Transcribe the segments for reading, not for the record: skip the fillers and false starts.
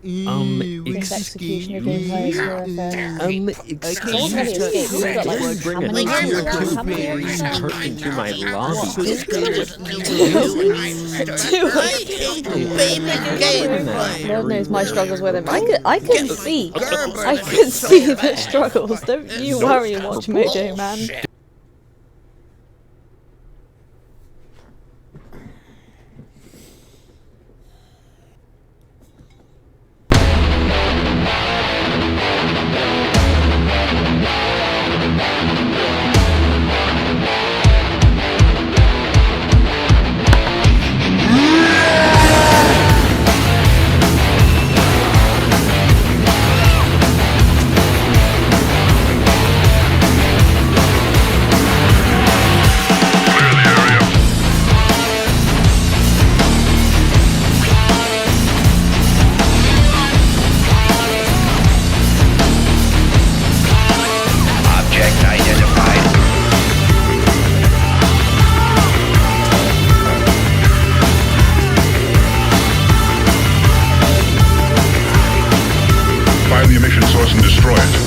This executioner vampires were a thing. excuse Someone me. really escaped. We've got like Bring how a many tear years? to How many years? into my lobby. Lord knows my struggles with him. I can see the struggles. Don't you worry and watch Mojo, man. Find the emission source and destroy it.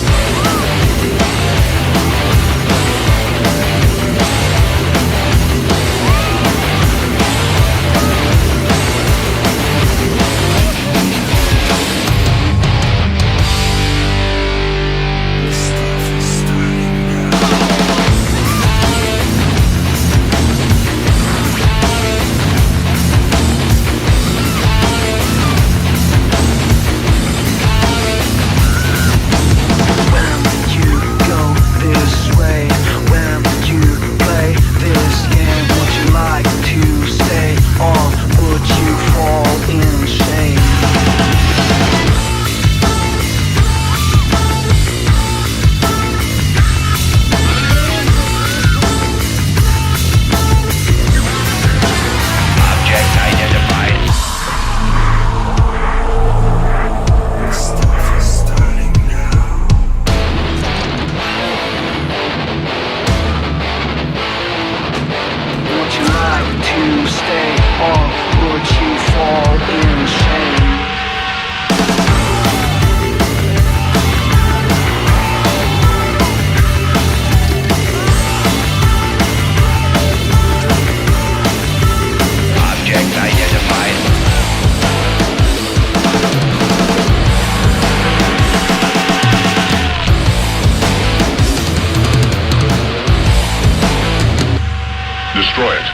Destroy it.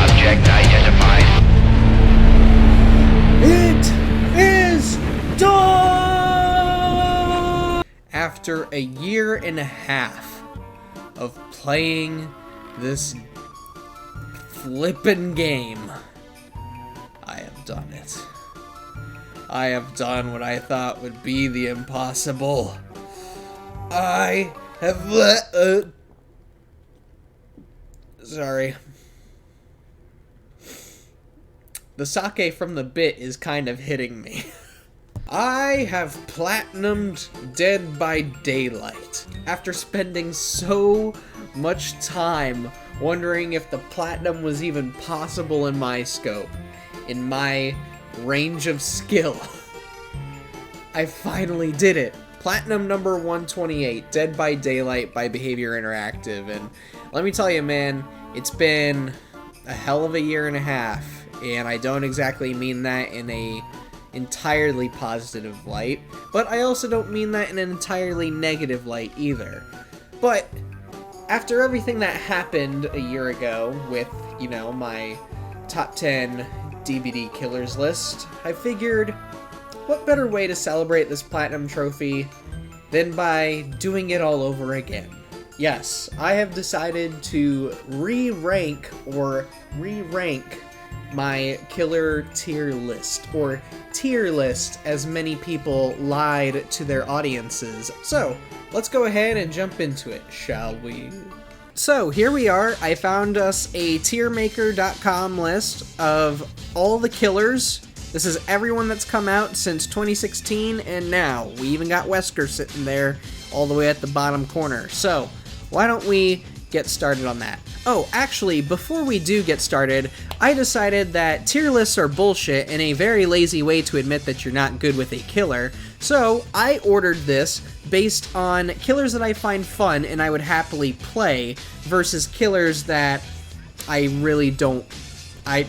Object identified. After a year and a half of playing this flippin' game, I have done it. I have done what I thought would be the impossible. I have sorry. The sake from the bit is kind of hitting me. I have platinumed Dead by Daylight after spending so much time wondering if the platinum was even possible in my scope, in my range of skill. I finally did it. Platinum number 128, Dead by Daylight by Behavior Interactive, and let me tell you, man, it's been a hell of a year and a half, and I don't exactly mean that in a entirely positive light, but I also don't mean that in an entirely negative light either. But after everything that happened a year ago with, you know, my top 10 DVD killers list, I figured, what better way to celebrate this platinum trophy than by doing it all over again? Yes, I have decided to re-rank my killer tier list, or tier list as many people lied to their audiences. So, let's go ahead and jump into it, shall we? so here we are. I found us a tiermaker.com list of all the killers. This is everyone that's come out since 2016 and now. We even got Wesker sitting there all the way at the bottom corner. So why don't we get started on that? Oh, actually, before we do get started, I decided that tier lists are bullshit and a very lazy way to admit that you're not good with a killer. So I ordered this based on killers that I find fun and I would happily play versus killers that I really don't.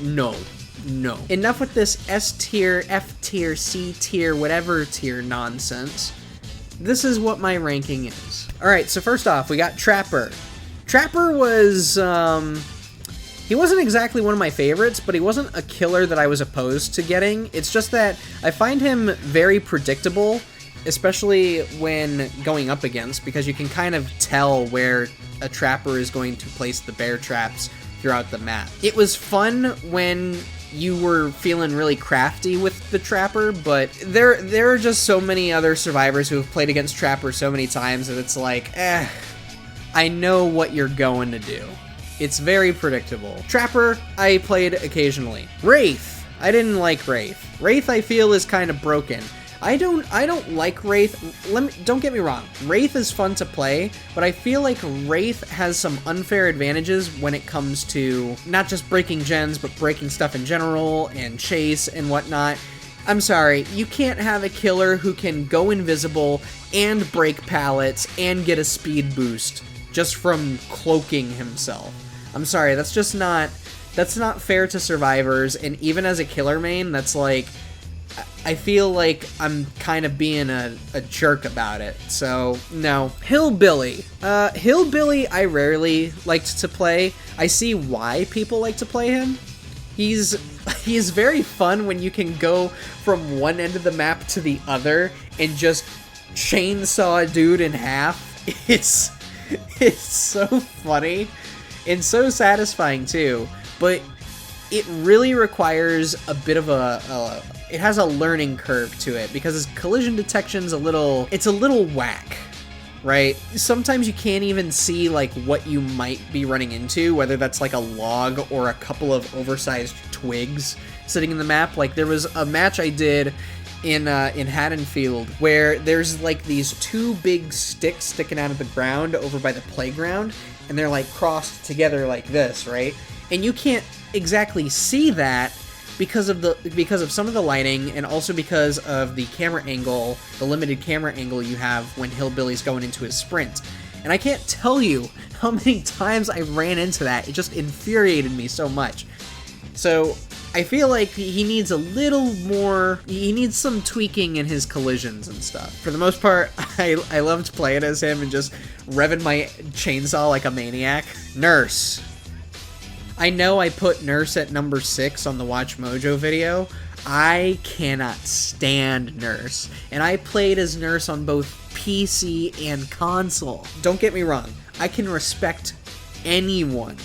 No. Enough with this S tier, F tier, C tier, whatever tier nonsense. This is what my ranking is. Alright, so first off, we got Trapper. Trapper was, he wasn't exactly one of my favorites, but he wasn't a killer that I was opposed to getting. It's just that I find him very predictable, especially when going up against, because you can kind of tell where a Trapper is going to place the bear traps throughout the map. It was fun when you were feeling really crafty with the Trapper, but there are just so many other survivors who have played against Trapper so many times that it's like, I know what you're going to do. It's very predictable. Trapper, I played occasionally. Wraith, I didn't like Wraith. Wraith, I feel, is kind of broken. I don't like Wraith. Don't get me wrong. Wraith is fun to play, but I feel like Wraith has some unfair advantages when it comes to not just breaking gens, but breaking stuff in general and chase and whatnot. I'm sorry, you can't have a killer who can go invisible and break pallets and get a speed boost just from cloaking himself. I'm sorry, that's not fair to survivors, and even as a killer main, that's like, I feel like I'm kind of being a jerk about it, so no. Hillbilly. Hillbilly I rarely liked to play. I see why people like to play him. He's very fun when you can go from one end of the map to the other and just chainsaw a dude in half. It's so funny and so satisfying too, but it really requires a bit of it has a learning curve to it because his collision detection's a little whack, right? Sometimes you can't even see like what you might be running into, whether that's like a log or a couple of oversized twigs sitting in the map. Like there was a match I did in Haddonfield where there's like these two big sticks sticking out of the ground over by the playground, and they're like crossed together like this, right? And you can't exactly see that because of some of the lighting, and also because of the camera angle, the limited camera angle you have when Hillbilly's going into his sprint. And I can't tell you how many times I ran into that. It just infuriated me so much. So I feel like he needs a little more, he needs some tweaking in his collisions and stuff. For the most part, I loved playing as him and just revving my chainsaw like a maniac. Nurse. I know I put Nurse at number 6 on the Watch Mojo video. I cannot stand Nurse, and I played as Nurse on both PC and console. Don't get me wrong, I can respect anyone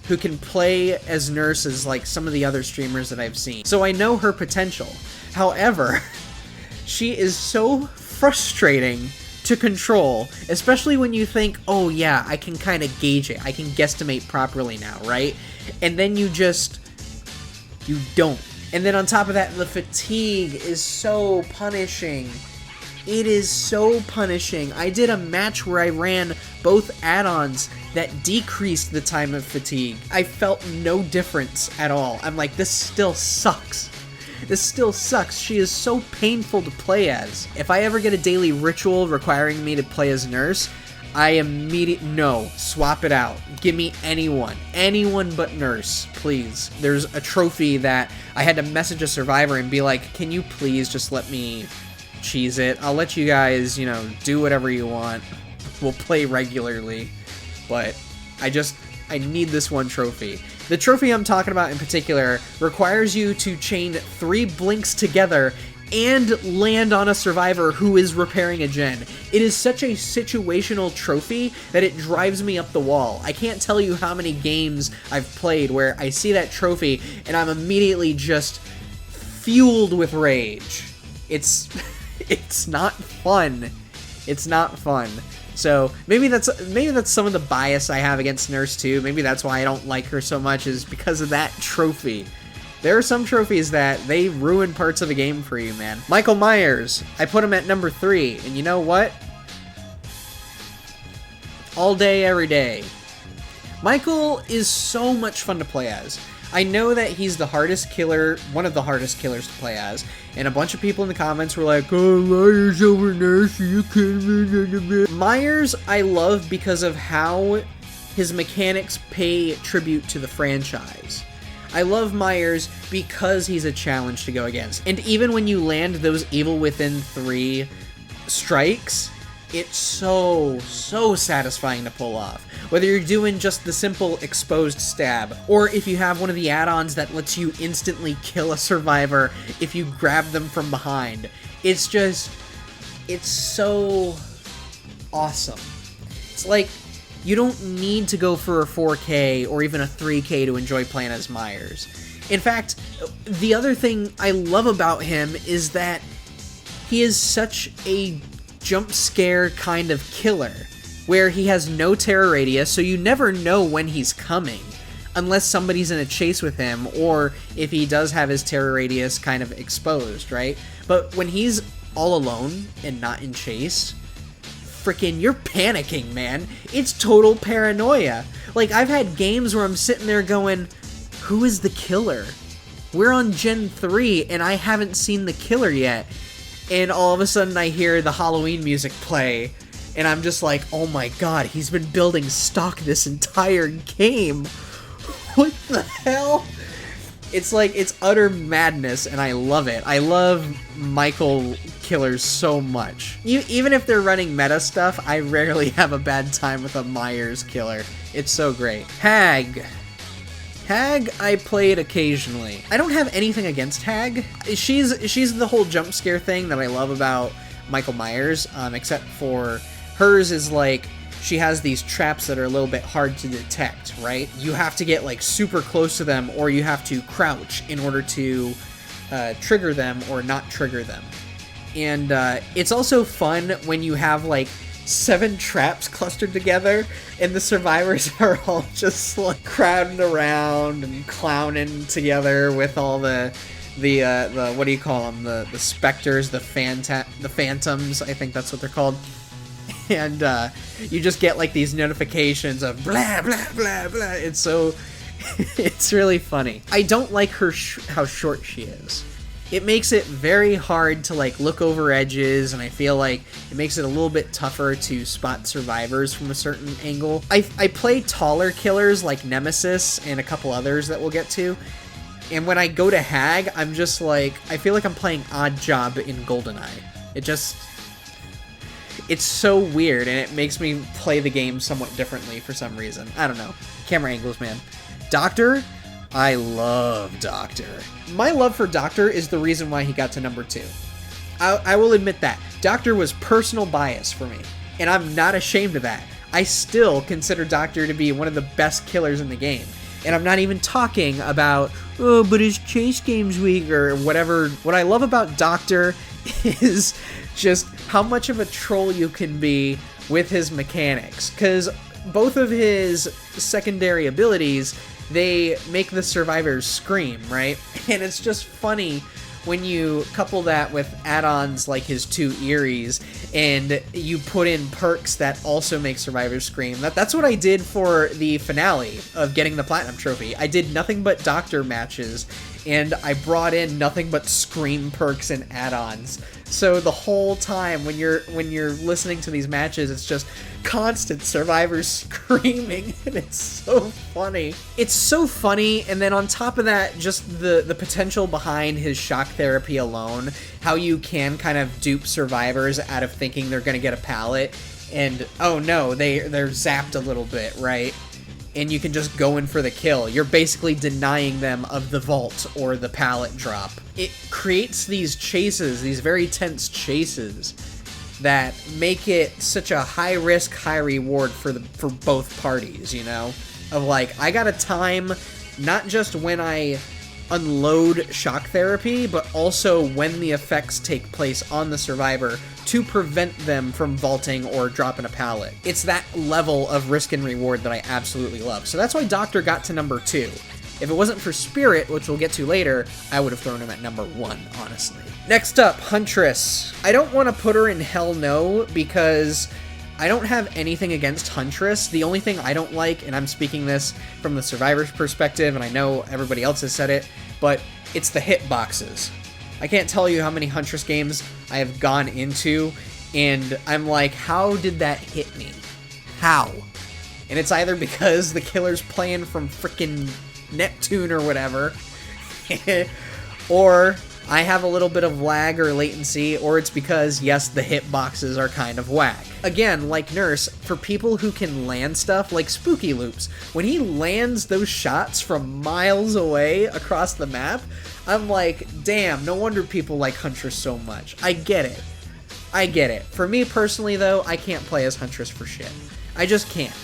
who can play as Nurse as like some of the other streamers that I've seen. So I know her potential. However, she is so frustrating to control, especially when you think, oh yeah, I can kind of gauge it. I can guesstimate properly now, right? And then you don't. And then on top of that, the fatigue is so punishing. It is so punishing. I did a match where I ran both add-ons that decreased the time of fatigue. I felt no difference at all. I'm like, this still sucks. This still sucks. She is so painful to play as. If I ever get a daily ritual requiring me to play as Nurse, I no, swap it out. Give me anyone but Nurse, please. There's a trophy that I had to message a survivor and be like, can you please just let me cheese it? I'll let you guys, do whatever you want. We'll play regularly, but I need this one trophy. The trophy I'm talking about in particular requires you to chain 3 blinks together and land on a survivor who is repairing a gen. It is such a situational trophy that it drives me up the wall. I can't tell you how many games I've played where I see that trophy and I'm immediately just fueled with rage. It's not fun. It's not fun. So maybe that's some of the bias I have against Nurse too. Maybe that's why I don't like her so much, is because of that trophy. There are some trophies that they ruin parts of the game for you, man. Michael Myers, I put him at number 3, and you know what? All day, every day. Michael is so much fun to play as. I know that he's the hardest killer, one of the hardest killers to play as, and a bunch of people in the comments were like, oh, Myers over Nurse, you can't. Myers I love because of how his mechanics pay tribute to the franchise. I love Myers because he's a challenge to go against. And even when you land those Evil Within 3 strikes, it's so satisfying to pull off. Whether you're doing just the simple exposed stab, or if you have one of the add-ons that lets you instantly kill a survivor if you grab them from behind. It's so awesome. It's like, you don't need to go for a 4K or even a 3K to enjoy playing as Myers. In fact, the other thing I love about him is that he is such a jump scare kind of killer, where he has no terror radius, so you never know when he's coming, unless somebody's in a chase with him, or if he does have his terror radius kind of exposed, right? But when he's all alone and not in chase, freaking, you're panicking, man. It's total paranoia. Like, I've had games where I'm sitting there going, who is the killer? We're on Gen 3, and I haven't seen the killer yet. And all of a sudden I hear the Halloween music play, and I'm just like, oh my god, he's been building stock this entire game. What the hell? It's like, it's utter madness, and I love it. I love Michael killers so much. Even if they're running meta stuff, I rarely have a bad time with a Myers killer. It's so great. Hag I played occasionally. I don't have anything against Hag. She's the whole jump scare thing that I love about Michael Myers, except for hers is like, she has these traps that are a little bit hard to detect, right? You have to get like super close to them, or you have to crouch in order to trigger them or not trigger them. And it's also fun when you have like 7 traps clustered together, and the survivors are all just like crowding around and clowning together with all the what do you call them? The specters, the phantoms, I think that's what they're called. And you just get like these notifications of blah blah blah blah. It's so it's really funny. I don't like her how short she is. It makes it very hard to like look over edges, and I feel like it makes it a little bit tougher to spot survivors from a certain angle. I play taller killers like Nemesis and a couple others that we'll get to, and when I go to Hag, I'm just like, I feel like I'm playing Odd Job in GoldenEye. It's so weird, and it makes me play the game somewhat differently for some reason. I don't know. Camera angles, man. Doctor? I love Doctor. My love for Doctor is the reason why he got to number 2. I will admit that. Doctor was personal bias for me, and I'm not ashamed of that. I still consider Doctor to be one of the best killers in the game. And I'm not even talking about, oh, but his chase game's weak, or whatever. What I love about Doctor is just how much of a troll you can be with his mechanics. Because both of his secondary abilities, they make the survivors scream, right? And it's just funny when you couple that with add-ons like his 2 Eries, and you put in perks that also make survivors scream. That's what I did for the finale of getting the Platinum Trophy. I did nothing but Doctor matches, and I brought in nothing but scream perks and add-ons. So the whole time when you're listening to these matches, it's just constant survivors screaming, and it's so funny. It's so funny, and then on top of that, just the potential behind his shock therapy alone, how you can kind of dupe survivors out of thinking they're gonna get a pallet, and oh no, they're zapped a little bit, right? And you can just go in for the kill. You're basically denying them of the vault or the pallet drop. It creates these chases, these very tense chases, that make it such a high risk, high reward for both parties, you know? Of like, I gotta time not just when I unload shock therapy, but also when the effects take place on the survivor to prevent them from vaulting or dropping a pallet. It's that level of risk and reward that I absolutely love. So that's why Doctor got to number 2. If it wasn't for Spirit, which we'll get to later, I would have thrown him at number 1, honestly. Next up, Huntress. I don't want to put her in Hell No because I don't have anything against Huntress. The only thing I don't like, and I'm speaking this from the survivor's perspective, and I know everybody else has said it, but it's the hitboxes. I can't tell you how many Huntress games I have gone into, and I'm like, how did that hit me? How? And it's either because the killer's playing from frickin' Neptune or whatever, or I have a little bit of lag or latency, or it's because, yes, the hitboxes are kind of whack. Again, like Nurse, for people who can land stuff, like SpookyLoopz, when he lands those shots from miles away across the map, I'm like, damn, no wonder people like Huntress so much. I get it. I get it. For me personally, though, I can't play as Huntress for shit. I just can't.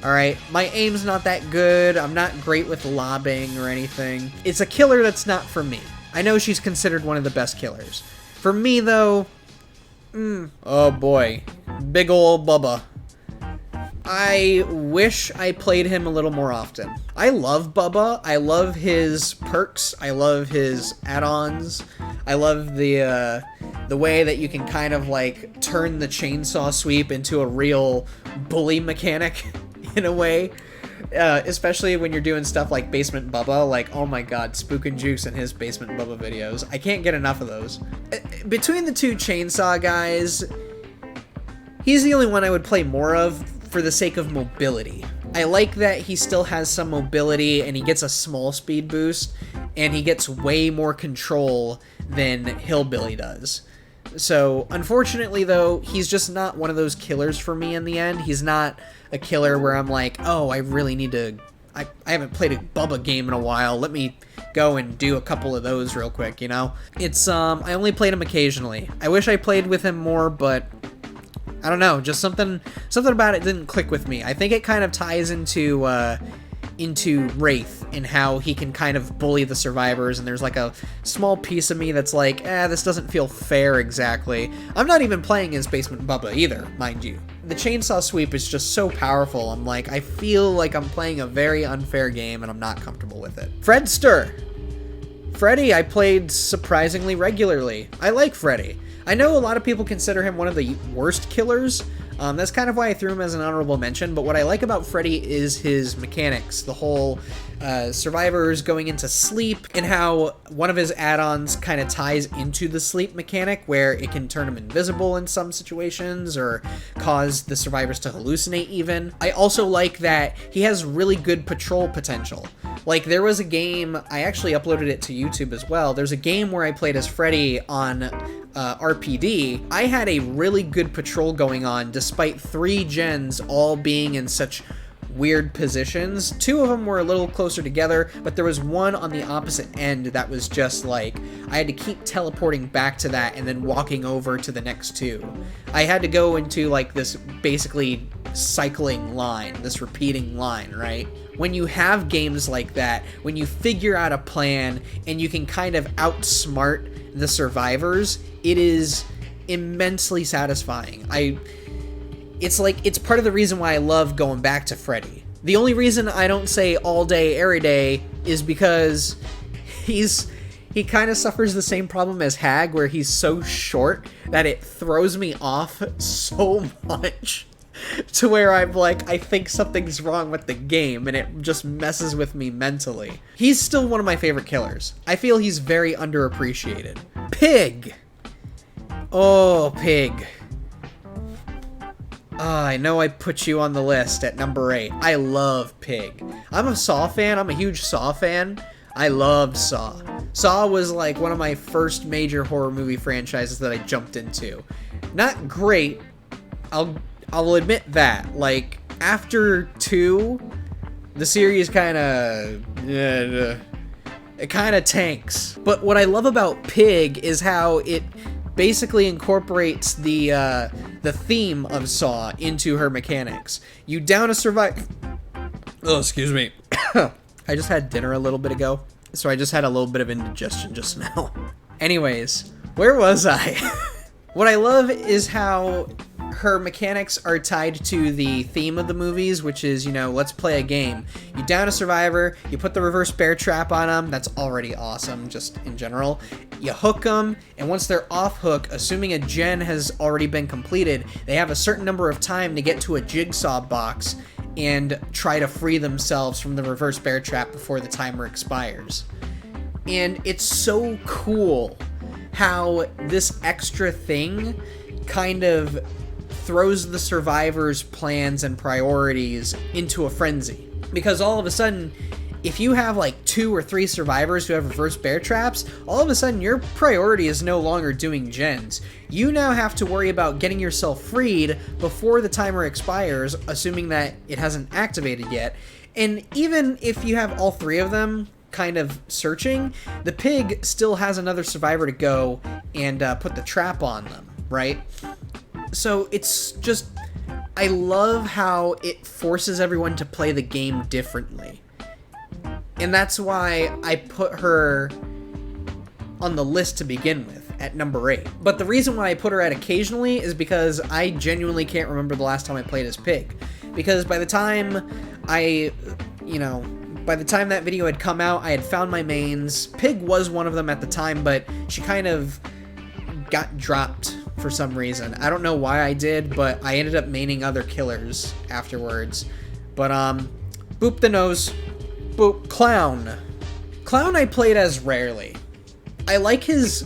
Alright, my aim's not that good, I'm not great with lobbing or anything. It's a killer that's not for me. I know she's considered one of the best killers. For me, though, oh boy, big ol' Bubba. I wish I played him a little more often. I love Bubba, I love his perks, I love his add-ons, I love the way that you can kind of like turn the chainsaw sweep into a real bully mechanic in a way. Especially when you're doing stuff like Basement Bubba, like, oh my god, SpooknJukes and his Basement Bubba videos. I can't get enough of those. Between the two chainsaw guys, he's the only one I would play more of for the sake of mobility. I like that he still has some mobility and he gets a small speed boost, and he gets way more control than Hillbilly does. So, unfortunately though, he's just not one of those killers for me in the end. He's not a killer where I'm like, oh, I really need to... I haven't played a Bubba game in a while. Let me go and do a couple of those real quick, you know? It's, I only played him occasionally. I wish I played with him more, but... I don't know, just something about it didn't click with me. I think it kind of ties into Wraith and how he can kind of bully the survivors, and there's like a small piece of me that's like, this doesn't feel fair exactly. I'm not even playing as Basement Bubba either, mind you. The chainsaw sweep is just so powerful, I'm like, I feel like I'm playing a very unfair game and I'm not comfortable with it. Fredster! Freddy I played surprisingly regularly. I like Freddy. I know a lot of people consider him one of the worst killers. That's kind of why I threw him as an honorable mention, but what I like about Freddy is his mechanics. The whole survivors going into sleep, and how one of his add-ons kind of ties into the sleep mechanic, where it can turn them invisible in some situations, or cause the survivors to hallucinate even. I also like that he has really good patrol potential. Like, there was a game, I actually uploaded it to YouTube as well, there's a game where I played as Freddy on RPD. I had a really good patrol going on, despite 3 gens all being in such weird positions. 2 of them were a little closer together, but there was one on the opposite end that was just like, I had to keep teleporting back to that and then walking over to the next 2. I had to go into like this basically cycling line, this repeating line, right? When you have games like that, when you figure out a plan and you can kind of outsmart the survivors, it is immensely satisfying. It's part of the reason why I love going back to Freddy. The only reason I don't say all day, every day is because he kind of suffers the same problem as Hag, where he's so short that it throws me off so much to where I'm like, I think something's wrong with the game, and it just messes with me mentally. He's still one of my favorite killers. I feel he's very underappreciated. Pig! Oh, Pig. I know I put you on the list at number 8. I love Pig. I'm a Saw fan. I'm a huge Saw fan. I loved Saw. Saw was like one of my first major horror movie franchises that I jumped into. Not great. I'll admit that. Like, after 2, the series kind of... it kind of tanks. But what I love about Pig is how it basically incorporates the theme of Saw into her mechanics. You down a survivor... Oh, excuse me. I just had dinner a little bit ago, so I just had a little bit of indigestion just now. Anyways, where was I? What I love is how her mechanics are tied to the theme of the movies, which is, you know, let's play a game. You down a survivor, you put the reverse bear trap on them, that's already awesome, just in general. You hook them, and once they're off hook, assuming a gen has already been completed, they have a certain number of time to get to a jigsaw box and try to free themselves from the reverse bear trap before the timer expires. And it's so cool how this extra thing kind of throws the survivors' plans and priorities into a frenzy. Because all of a sudden, if you have like 2 or 3 survivors who have reverse bear traps, all of a sudden your priority is no longer doing gens. You now have to worry about getting yourself freed before the timer expires, assuming that it hasn't activated yet. And even if you have all 3 of them kind of searching, the pig still has another survivor to go and put the trap on them, right? So it's just, I love how it forces everyone to play the game differently. And that's why I put her on the list to begin with, at number 8. But the reason why I put her at occasionally is because I genuinely can't remember the last time I played as Pig. Because by the time by the time that video had come out, I had found my mains. Pig was one of them at the time, but she kind of got dropped for some reason. I don't know why I did, but I ended up maining other killers afterwards. But, boop the nose. Boop. Clown. Clown I played as rarely. I like his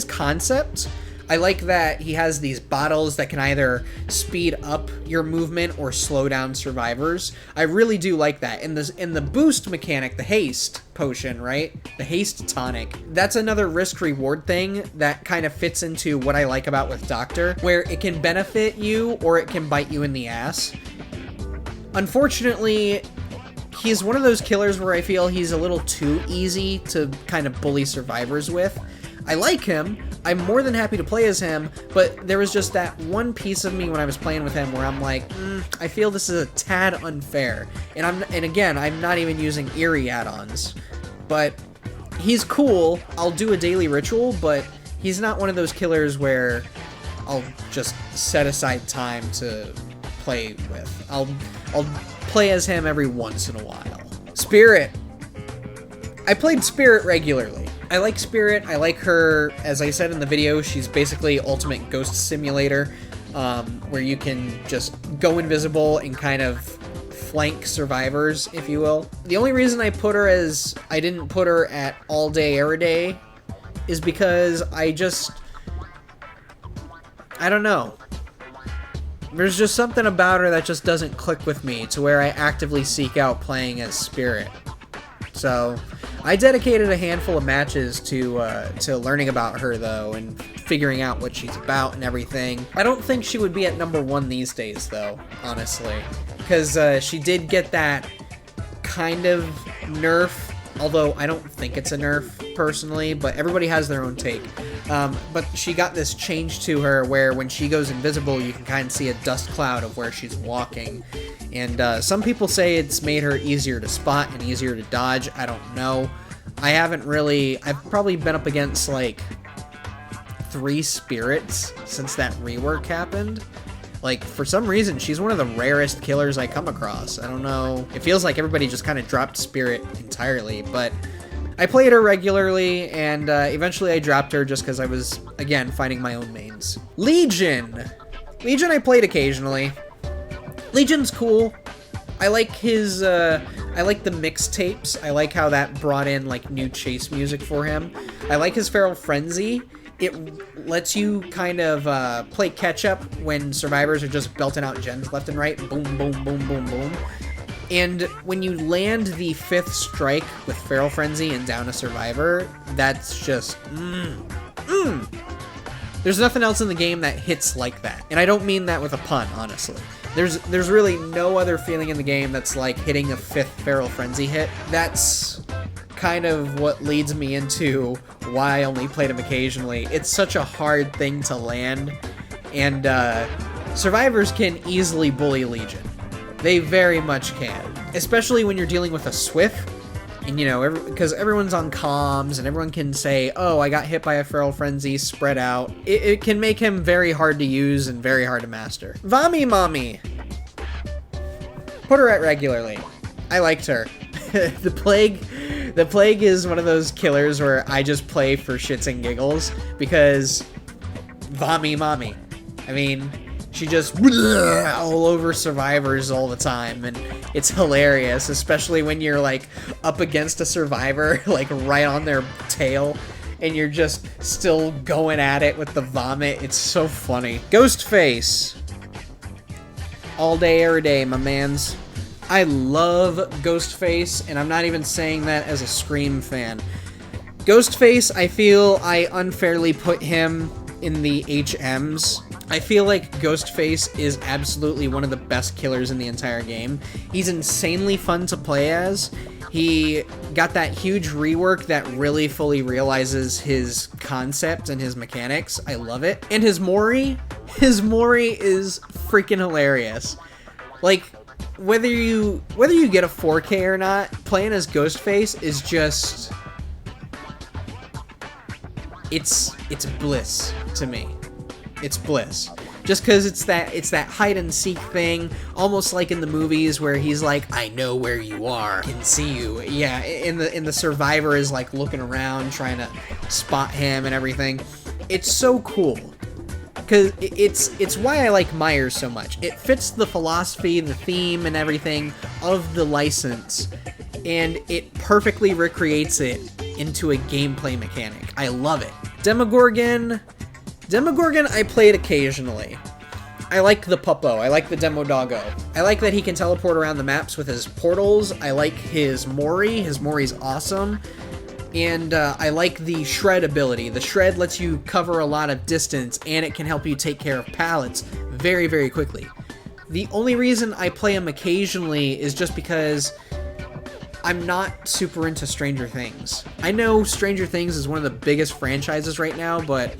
concept. I like that he has these bottles that can either speed up your movement or slow down survivors. I really do like that. And the boost mechanic, the haste potion, right? The haste tonic. That's another risk-reward thing that kind of fits into what I like about with Doctor, where it can benefit you or it can bite you in the ass. Unfortunately, he's one of those killers where I feel he's a little too easy to kind of bully survivors with. I like him. I'm more than happy to play as him, but there was just that one piece of me when I was playing with him where I'm like, I feel this is a tad unfair. And again, I'm not even using eerie add-ons. But he's cool. I'll do a daily ritual, but he's not one of those killers where I'll just set aside time to play with. I'll play as him every once in a while. Spirit. I played Spirit regularly. I like Spirit. I like her, as I said in the video, she's basically ultimate ghost simulator, where you can just go invisible and kind of flank survivors, if you will. The only reason I didn't put her at all day, every day, is because I don't know. There's just something about her that just doesn't click with me to where I actively seek out playing as Spirit. So I dedicated a handful of matches to learning about her, though, and figuring out what she's about and everything. I don't think she would be at number 1 these days, though, honestly. Because she did get that kind of nerf, although I don't think it's a nerf, personally, but everybody has their own take. But she got this change to her where when she goes invisible, you can kind of see a dust cloud of where she's walking. And some people say it's made her easier to spot and easier to dodge. I don't know. I've probably been up against like 3 spirits since that rework happened. Like, for some reason, she's one of the rarest killers I come across. I don't know. It feels like everybody just kind of dropped Spirit entirely, but I played her regularly, and eventually I dropped her just because I was, again, finding my own mains. Legion! Legion I played occasionally. Legion's cool. I like his, I like the mixtapes. I like how that brought in, like, new chase music for him. I like his Feral Frenzy. It lets you kind of play catch-up when survivors are just belting out gens left and right. Boom, boom, boom, boom, boom. And when you land the 5th strike with Feral Frenzy and down a survivor, that's just, There's nothing else in the game that hits like that. And I don't mean that with a pun, honestly. There's really no other feeling in the game that's like hitting a 5th Feral Frenzy hit. That's kind of what leads me into why I only played him occasionally. It's such a hard thing to land, and survivors can easily bully Legion. They very much can. Especially when you're dealing with a Swift, And, you know, because everyone's on comms and everyone can say, oh, I got hit by a feral frenzy, spread out. It can make him very hard to use and very hard to master. Vami Mommy. Put her at regularly. I liked her. The Plague is one of those killers where I just play for shits and giggles because Vami Mommy. I mean, she just all over survivors all the time, and it's hilarious, especially when you're like up against a survivor, like right on their tail, and you're just still going at it with the vomit. It's so funny. Ghostface. All day, every day, my mans. I love Ghostface, and I'm not even saying that as a Scream fan. Ghostface, I feel I unfairly put him in the HMs. I feel like Ghostface is absolutely one of the best killers in the entire game. He's insanely fun to play as. He got that huge rework that really fully realizes his concept and his mechanics. I love it. And his Mori is freaking hilarious. Like, whether you get a 4K or not, playing as Ghostface is just... It's bliss to me. It's bliss. Just because it's that hide and seek thing, almost like in the movies where he's like, I know where you are, can see you. Yeah, in the Survivor is like looking around, trying to spot him and everything. It's so cool. Because it's why I like Myers so much. It fits the philosophy, the theme, and everything of the license, and it perfectly recreates it into a gameplay mechanic. I love it. Demogorgon I played occasionally. I like the Puppo. I like the Demodoggo. I like that he can teleport around the maps with his portals. I like his Mori. His Mori's awesome. And I like the Shred ability. The Shred lets you cover a lot of distance, and it can help you take care of pallets very, very quickly. The only reason I play him occasionally is just because I'm not super into Stranger Things. I know Stranger Things is one of the biggest franchises right now, but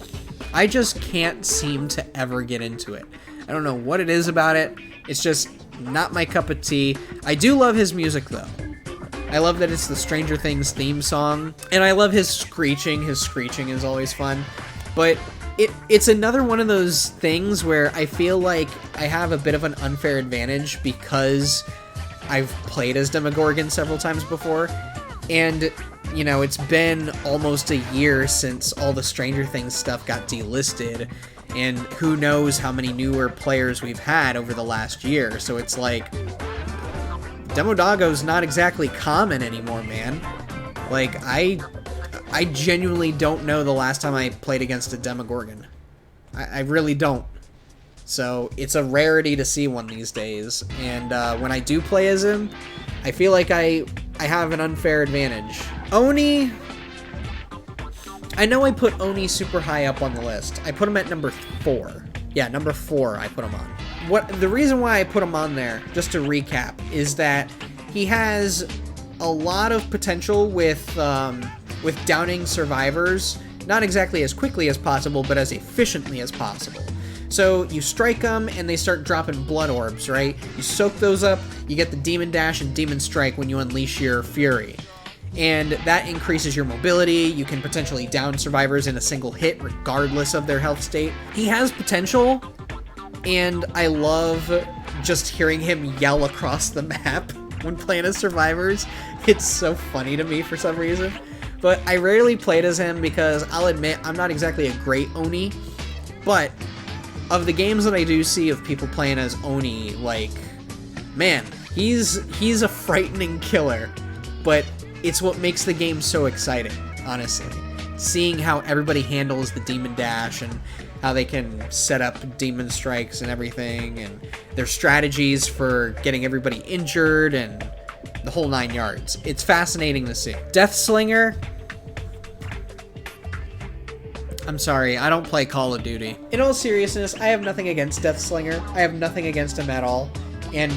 I just can't seem to ever get into it. I don't know what it is about it. It's just not my cup of tea. I do love his music, though. I love that it's the Stranger Things theme song, and I love his screeching. His screeching is always fun. But it's another one of those things where I feel like I have a bit of an unfair advantage because I've played as Demogorgon several times before, and, you know, it's been almost a year since all the Stranger Things stuff got delisted, and who knows how many newer players we've had over the last year, so it's like, Demodoggo's not exactly common anymore, man. Like, I genuinely don't know the last time I played against a Demogorgon. I really don't. So, it's a rarity to see one these days, and when I do play as him, I feel like I have an unfair advantage. Oni... I know I put Oni super high up on the list. I put him at number 4. Yeah, number 4 I put him on. The reason why I put him on there, just to recap, is that he has a lot of potential with downing survivors, not exactly as quickly as possible, but as efficiently as possible. So you strike them and they start dropping blood orbs, right? You soak those up, you get the Demon Dash and Demon Strike when you unleash your Fury. And that increases your mobility. You can potentially down survivors in a single hit regardless of their health state. He has potential, and I love just hearing him yell across the map when playing as survivors. It's so funny to me for some reason. But I rarely played as him because I'll admit I'm not exactly a great Oni, but of the games that I do see of people playing as Oni, like, man, he's a frightening killer, but it's what makes the game so exciting, honestly. Seeing how everybody handles the Demon Dash and how they can set up Demon Strikes and everything, and their strategies for getting everybody injured and the whole 9 yards. It's fascinating to see. Death Slinger... I'm sorry, I don't play Call of Duty. In all seriousness, I have nothing against Death Slinger. I have nothing against him at all. And,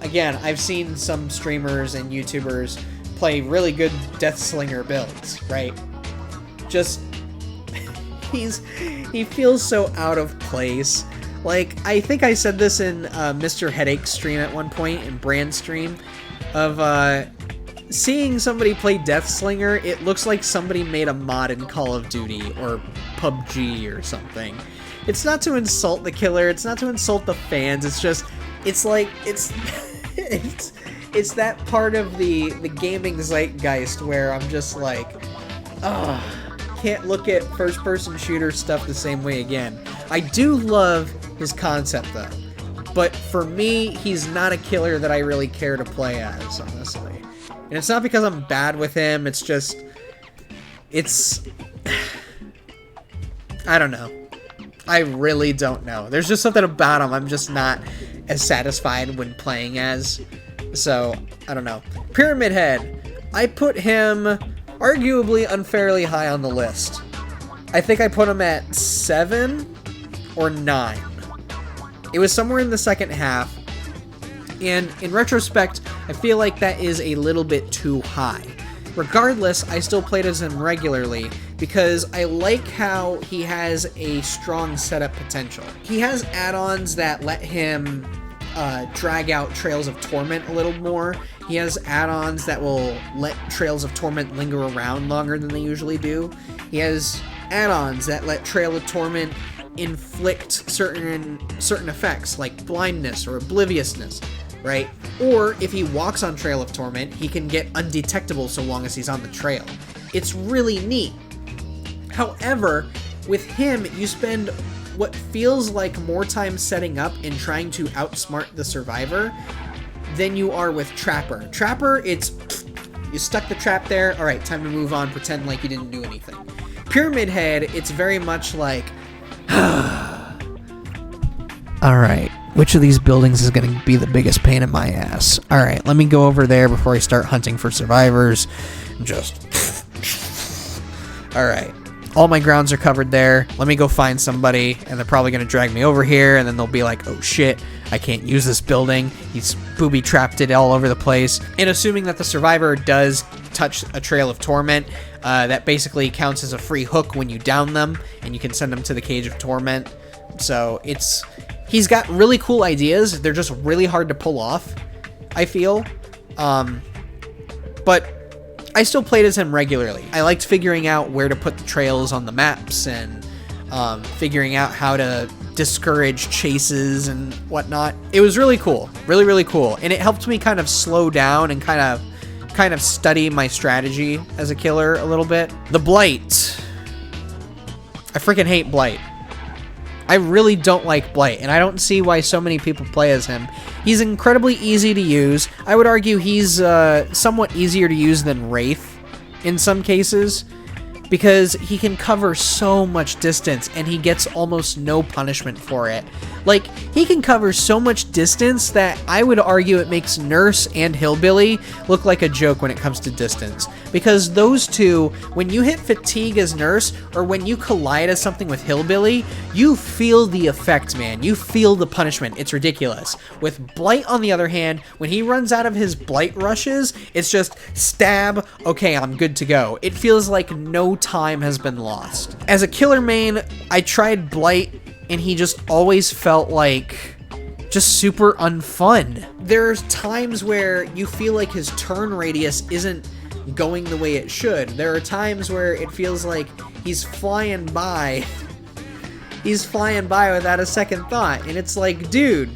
again, I've seen some streamers and YouTubers play really good Death Slinger builds, right? Just... he feels so out of place. Like, I think I said this in MrHeadache stream at one point, in Brand's stream, of, seeing somebody play Deathslinger, it looks like somebody made a mod in Call of Duty or PUBG or something. It's not to insult the killer, it's not to insult the fans, it's just, it's like, it's it's that part of the gaming zeitgeist where I'm just like, can't look at first-person shooter stuff the same way again. I do love his concept though, but for me, he's not a killer that I really care to play as, honestly. And it's not because I'm bad with him, it's just, I don't know. I really don't know. There's just something about him I'm just not as satisfied when playing as. So, I don't know. Pyramid Head. I put him arguably unfairly high on the list. I think I put him at 7 or 9. It was somewhere in the second half. And in retrospect, I feel like that is a little bit too high. Regardless, I still played as him regularly because I like how he has a strong setup potential. He has add-ons that let him drag out Trails of Torment a little more. He has add-ons that will let Trails of Torment linger around longer than they usually do. He has add-ons that let Trail of Torment inflict certain effects like blindness or obliviousness, right? Or if he walks on Trail of Torment, he can get undetectable so long as he's on the trail. It's really neat. However, with him, you spend what feels like more time setting up and trying to outsmart the survivor than you are with Trapper. Trapper, it's, you stuck the trap there, alright, time to move on, pretend like you didn't do anything. Pyramid Head, it's very much like, alright, which of these buildings is going to be the biggest pain in my ass? Alright, let me go over there before I start hunting for survivors. Just, alright. All my grounds are covered there. Let me go find somebody, and they're probably going to drag me over here, and then they'll be like, oh shit, I can't use this building. He's booby-trapped it all over the place. And assuming that the survivor does touch a Trail of Torment, that basically counts as a free hook when you down them, and you can send them to the Cage of Torment. So he's got really cool ideas. They're just really hard to pull off, I feel. But I still played as him regularly. I liked figuring out where to put the trails on the maps and figuring out how to discourage chases and whatnot. It was really cool. Really, really cool. And it helped me kind of slow down and kind of study my strategy as a killer a little bit. The Blight. I freaking hate Blight. I really don't like Blight, and I don't see why so many people play as him. He's incredibly easy to use. I would argue he's somewhat easier to use than Wraith in some cases, because he can cover so much distance, and he gets almost no punishment for it. Like, he can cover so much distance that I would argue it makes Nurse and Hillbilly look like a joke when it comes to distance. Because those two, when you hit Fatigue as Nurse, or when you collide as something with Hillbilly, you feel the effect, man. You feel the punishment. It's ridiculous. With Blight, on the other hand, when he runs out of his Blight rushes, it's just stab, okay, I'm good to go. It feels like no time has been lost. As a killer main, I tried Blight, and he just always felt like just super unfun. There's times where you feel like his turn radius isn't going the way it should. There are times where it feels like he's flying by. He's flying by without a second thought, and it's like, dude,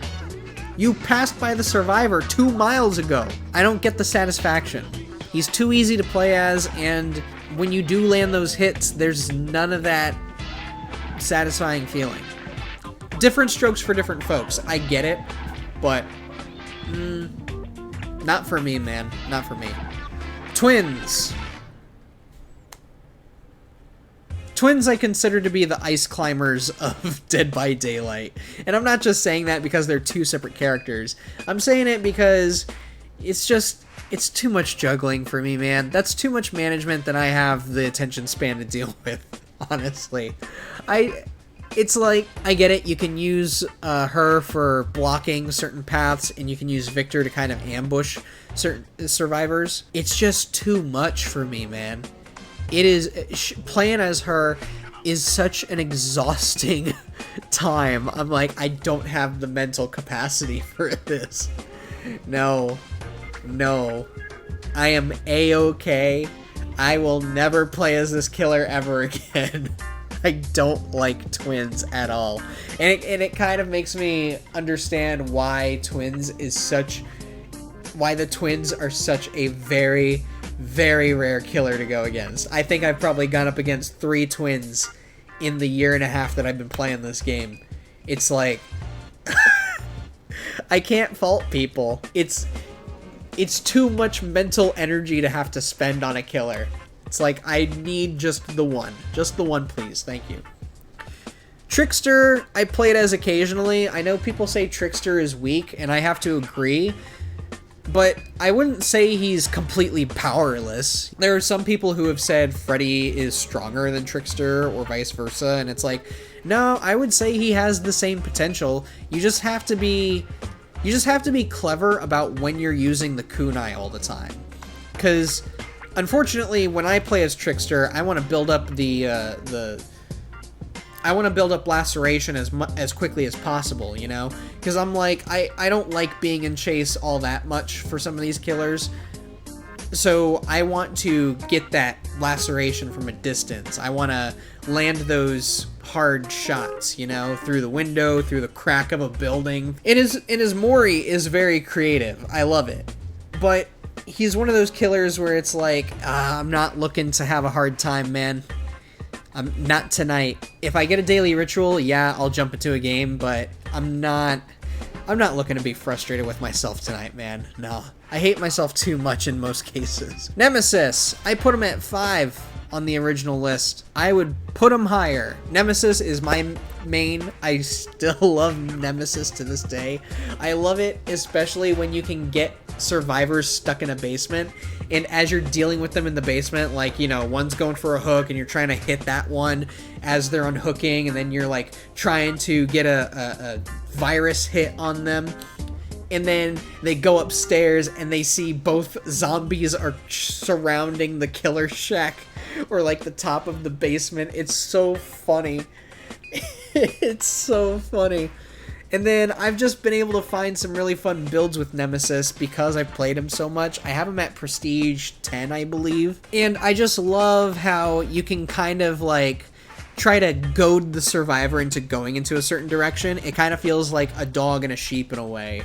you passed by the survivor 2 miles ago. I don't get the satisfaction. He's too easy to play as, and when you do land those hits, there's none of that satisfying feeling. Different strokes for different folks. I get it, but not for me, man. Not for me. Twins. Twins I consider to be the ice climbers of Dead by Daylight. And I'm not just saying that because they're two separate characters. I'm saying it because it's too much juggling for me, man. That's too much management that I have the attention span to deal with, honestly. It's like, I get it, you can use her for blocking certain paths, and you can use Victor to kind of ambush certain survivors. It's just too much for me, man. It is, playing as her is such an exhausting time. I'm like, I don't have the mental capacity for this. No. I am A-okay. I will never play as this killer ever again. I don't like twins at all. And it kind of makes me understand why the twins are such a very, very rare killer to go against. I think I've probably gone up against 3 twins in the year and a half that I've been playing this game. It's like... I can't fault people. It's too much mental energy to have to spend on a killer. It's like, I need just the one. Just the one, please. Thank you. Trickster, I played as occasionally. I know people say Trickster is weak, and I have to agree. But I wouldn't say he's completely powerless. There are some people who have said Freddy is stronger than Trickster, or vice versa, and it's like, no, I would say he has the same potential. You just have to be clever about when you're using the kunai all the time. Because, unfortunately, when I play as Trickster, I want to build up I want to build up laceration as quickly as possible, you know? Because I'm like, I don't like being in chase all that much for some of these killers. So I want to get that laceration from a distance. I want to land those hard shots, you know, through the window, through the crack of a building. And his Mori is very creative. I love it. But he's one of those killers where it's like, I'm not looking to have a hard time, man. Not tonight. If I get a daily ritual, yeah, I'll jump into a game, but I'm not looking to be frustrated with myself tonight, man. No. I hate myself too much in most cases. Nemesis. I put him at 5 on the original list. I would put him higher. Nemesis is my main. I still love Nemesis to this day. I love it, especially when you can get survivors stuck in a basement, and as you're dealing with them in the basement, like, you know, one's going for a hook and you're trying to hit that one as they're unhooking, and then you're like trying to get a virus hit on them, and then they go upstairs and they see both zombies are surrounding the killer shack or like the top of the basement. It's so funny. It's so funny. And then I've just been able to find some really fun builds with Nemesis because I've played him so much. I have him at Prestige 10, I believe. And I just love how you can kind of like try to goad the survivor into going into a certain direction. It kind of feels like a dog and a sheep in a way.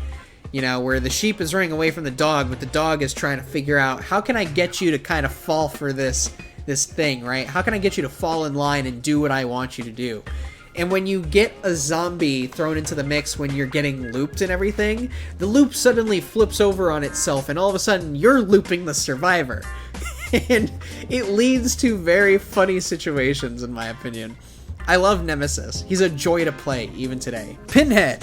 You know, where the sheep is running away from the dog, but the dog is trying to figure out, how can I get you to kind of fall for this thing, right? How can I get you to fall in line and do what I want you to do? And when you get a zombie thrown into the mix when you're getting looped and everything, the loop suddenly flips over on itself, and all of a sudden you're looping the survivor. And it leads to very funny situations, in my opinion. I love Nemesis. He's a joy to play, even today. Pinhead.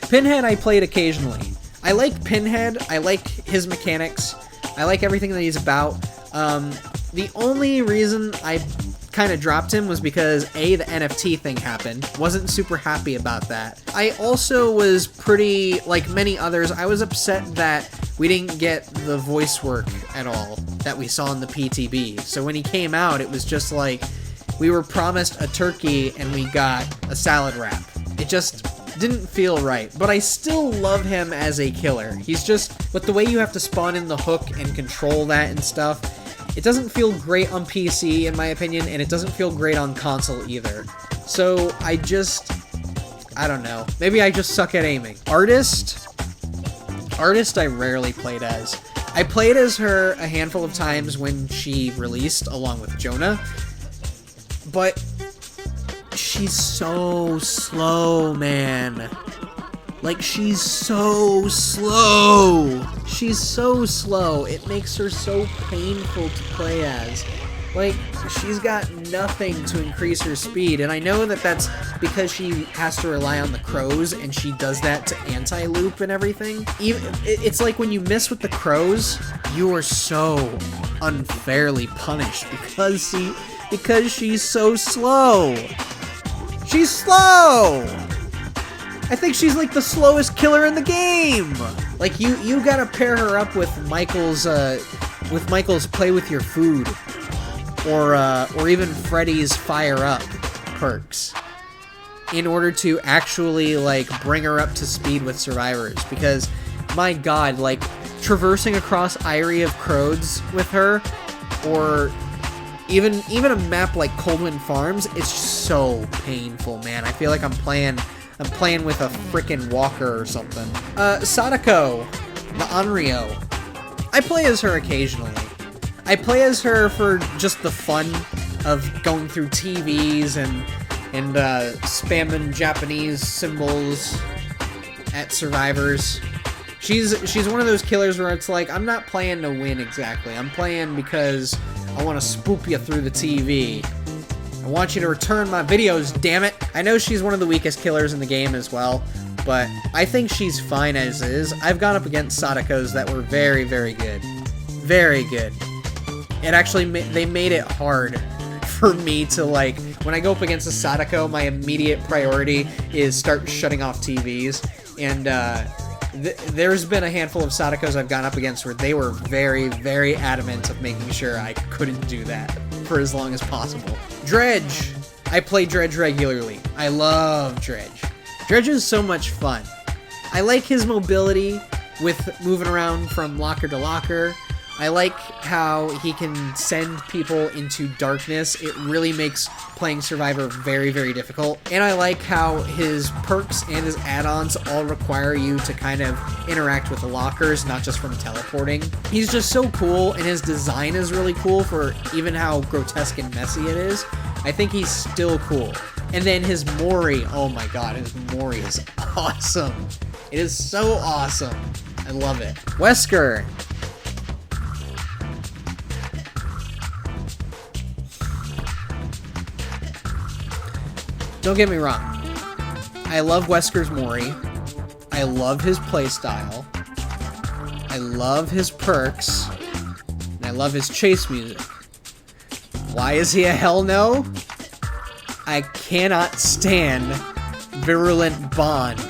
Pinhead I played occasionally. I like Pinhead. I like his mechanics. I like everything that he's about. The only reason I kind of dropped him was because the NFT thing happened. Wasn't super happy about that. I also was pretty, like many others, I was upset that we didn't get the voice work at all that we saw in the PTB. So when he came out, it was just like we were promised a turkey and we got a salad wrap. It just didn't feel right, but I still love him as a killer. He's just, with the way you have to spawn in the hook and control that and stuff, it doesn't feel great on PC, in my opinion, and it doesn't feel great on console either. So I don't know. Maybe I just suck at aiming. Artist I rarely played as. I played as her a handful of times when she released, along with Jonah, but she's so slow, man. Like, she's so slow. She's so slow. It makes her so painful to play as. Like, she's got nothing to increase her speed. And I know that that's because she has to rely on the crows, and she does that to anti-loop and everything. It's like when you miss with the crows, you are so unfairly punished because she's so slow. She's slow! I think she's like the slowest killer in the game. Like you gotta pair her up with Michael's Play With Your Food, or even Freddy's Fire Up perks, in order to actually like bring her up to speed with survivors. Because my God, like traversing across Eyrie of Crodes with her, or even a map like Coldwind Farms, it's just so painful, man. I feel like I'm playing with a frickin' walker or something. Sadako, the Onryo. I play as her occasionally. I play as her for just the fun of going through TVs and spamming Japanese symbols at survivors. She's one of those killers where it's like, I'm not playing to win exactly. I'm playing because I want to spook you through the TV. I want you to return my videos, damn it. I know she's one of the weakest killers in the game as well, but I think she's fine as is. I've gone up against Sadakos that were very, very good. Very good. It actually, they made it hard for me to, like, when I go up against a Sadako, my immediate priority is start shutting off TVs, and there's been a handful of Sadakos I've gone up against where they were very, very adamant of making sure I couldn't do that for as long as possible. Dredge! I play Dredge regularly. I love Dredge. Dredge is so much fun. I like his mobility with moving around from locker to locker. I like how he can send people into darkness. It really makes playing Survivor very, very difficult. And I like how his perks and his add-ons all require you to kind of interact with the lockers, not just from teleporting. He's just so cool, and his design is really cool for even how grotesque and messy it is. I think he's still cool. And then his Mori, oh my god, his Mori is awesome. It is so awesome. I love it. Wesker. Don't get me wrong. I love Wesker's Mori. I love his playstyle. I love his perks. And I love his chase music. Why is he a hell no? I cannot stand Virulent Bond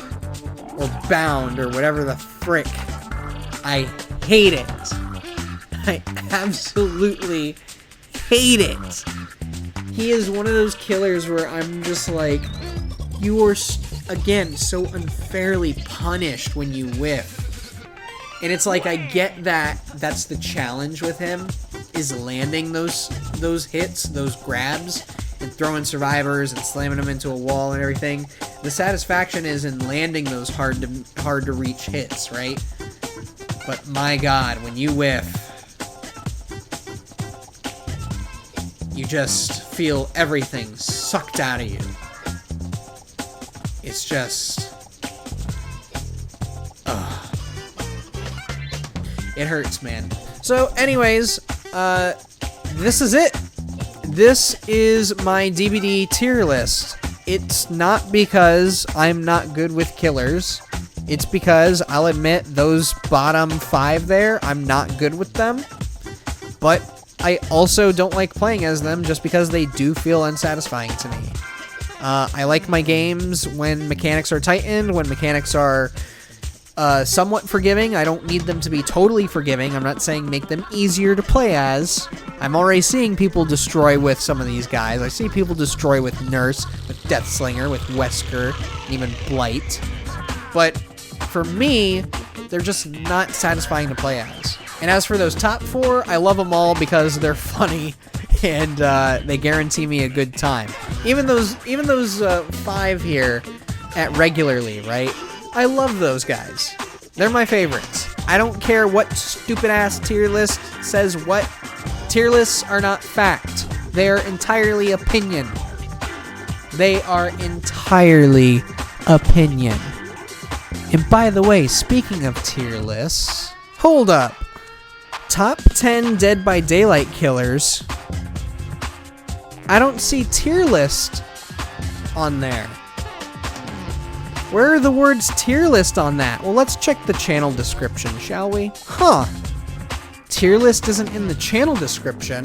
or Bound or whatever the frick. I hate it. I absolutely hate it. He is one of those killers where I'm just like, you are, again, so unfairly punished when you whiff. And it's like, I get that that's the challenge with him, is landing those hits, those grabs, and throwing survivors and slamming them into a wall and everything. The satisfaction is in landing those hard to reach hits, right? But my god, when you whiff, you just feel everything sucked out of you. It's just... it hurts, man. So, anyways, this is it. This is my DVD tier list. It's not because I'm not good with killers. It's because, I'll admit, those bottom 5 there, I'm not good with them. But I also don't like playing as them just because they do feel unsatisfying to me. I like my games when mechanics are tightened, when mechanics are somewhat forgiving. I don't need them to be totally forgiving. I'm not saying make them easier to play as. I'm already seeing people destroy with some of these guys. I see people destroy with Nurse, with Deathslinger, with Wesker, and even Blight. But for me, they're just not satisfying to play as. And as for those top 4, I love them all because they're funny and they guarantee me a good time. Even those 5 here at regularly, right? I love those guys. They're my favorites. I don't care what stupid ass tier list says what. Tier lists are not fact. They are entirely opinion. They are entirely opinion. And by the way, speaking of tier lists, hold up. Top 10 Dead by Daylight killers. I don't see tier list on there. Where are the words tier list on that? Well, let's check the channel description, shall we? Huh. Tier list isn't in the channel description.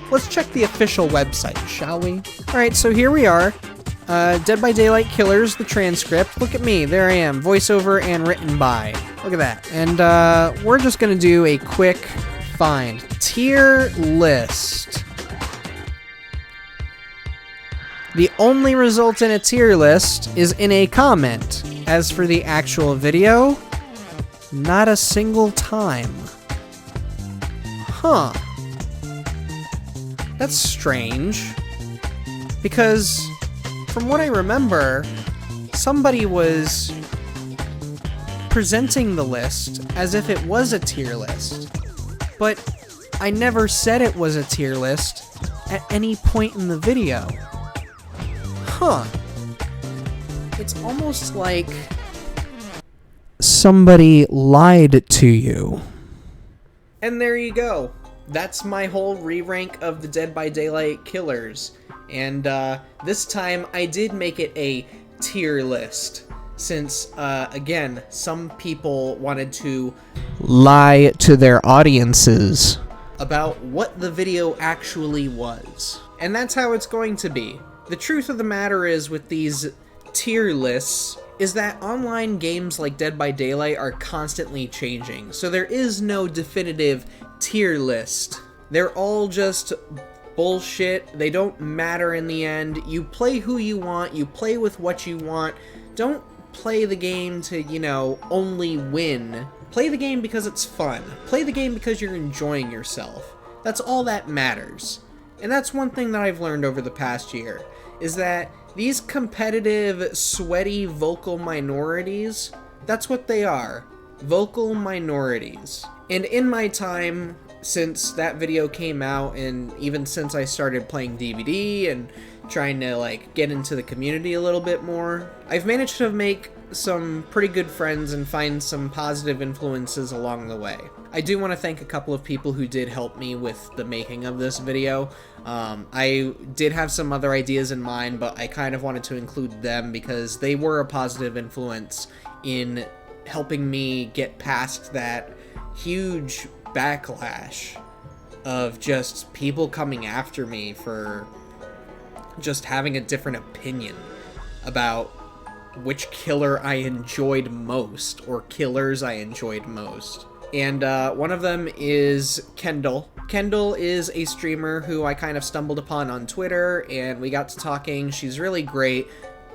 Let's check the official website, shall we? Alright, so here we are. Dead by Daylight Killers, the transcript. Look at me, there I am. Voiceover and written by. Look at that. And we're just gonna do a quick find. Tier list. The only result in a tier list is in a comment. As for the actual video, Not a single time. Huh. That's strange. Because, from what I remember, somebody was presenting the list as if it was a tier list. But I never said it was a tier list at any point in the video. Huh. It's almost like somebody lied to you. And there you go. That's my whole re-rank of the Dead by Daylight killers. And this time I did make it a tier list. Since, again, some people wanted to lie to their audiences about what the video actually was. And that's how it's going to be. The truth of the matter is, with these tier lists, is that online games like Dead by Daylight are constantly changing. So there is no definitive tier list. They're all just bullshit. They don't matter in the end. You play who you want. You play with what you want. Don't play the game to, you know, only win. Play the game because it's fun. Play the game because you're enjoying yourself. That's all that matters. And that's one thing that I've learned over the past year, is that these competitive, sweaty vocal minorities, that's what they are. Vocal minorities. And in my time since that video came out, and even since I started playing DVD and trying to, like, get into the community a little bit more, I've managed to make some pretty good friends and find some positive influences along the way. I do want to thank a couple of people who did help me with the making of this video. I did have some other ideas in mind, but I kind of wanted to include them because they were a positive influence in helping me get past that huge backlash of just people coming after me for just having a different opinion about which killer I enjoyed most, or killers I enjoyed most. And one of them is Kendall. Kendall is a streamer who I kind of stumbled upon on Twitter, and we got to talking. She's really great,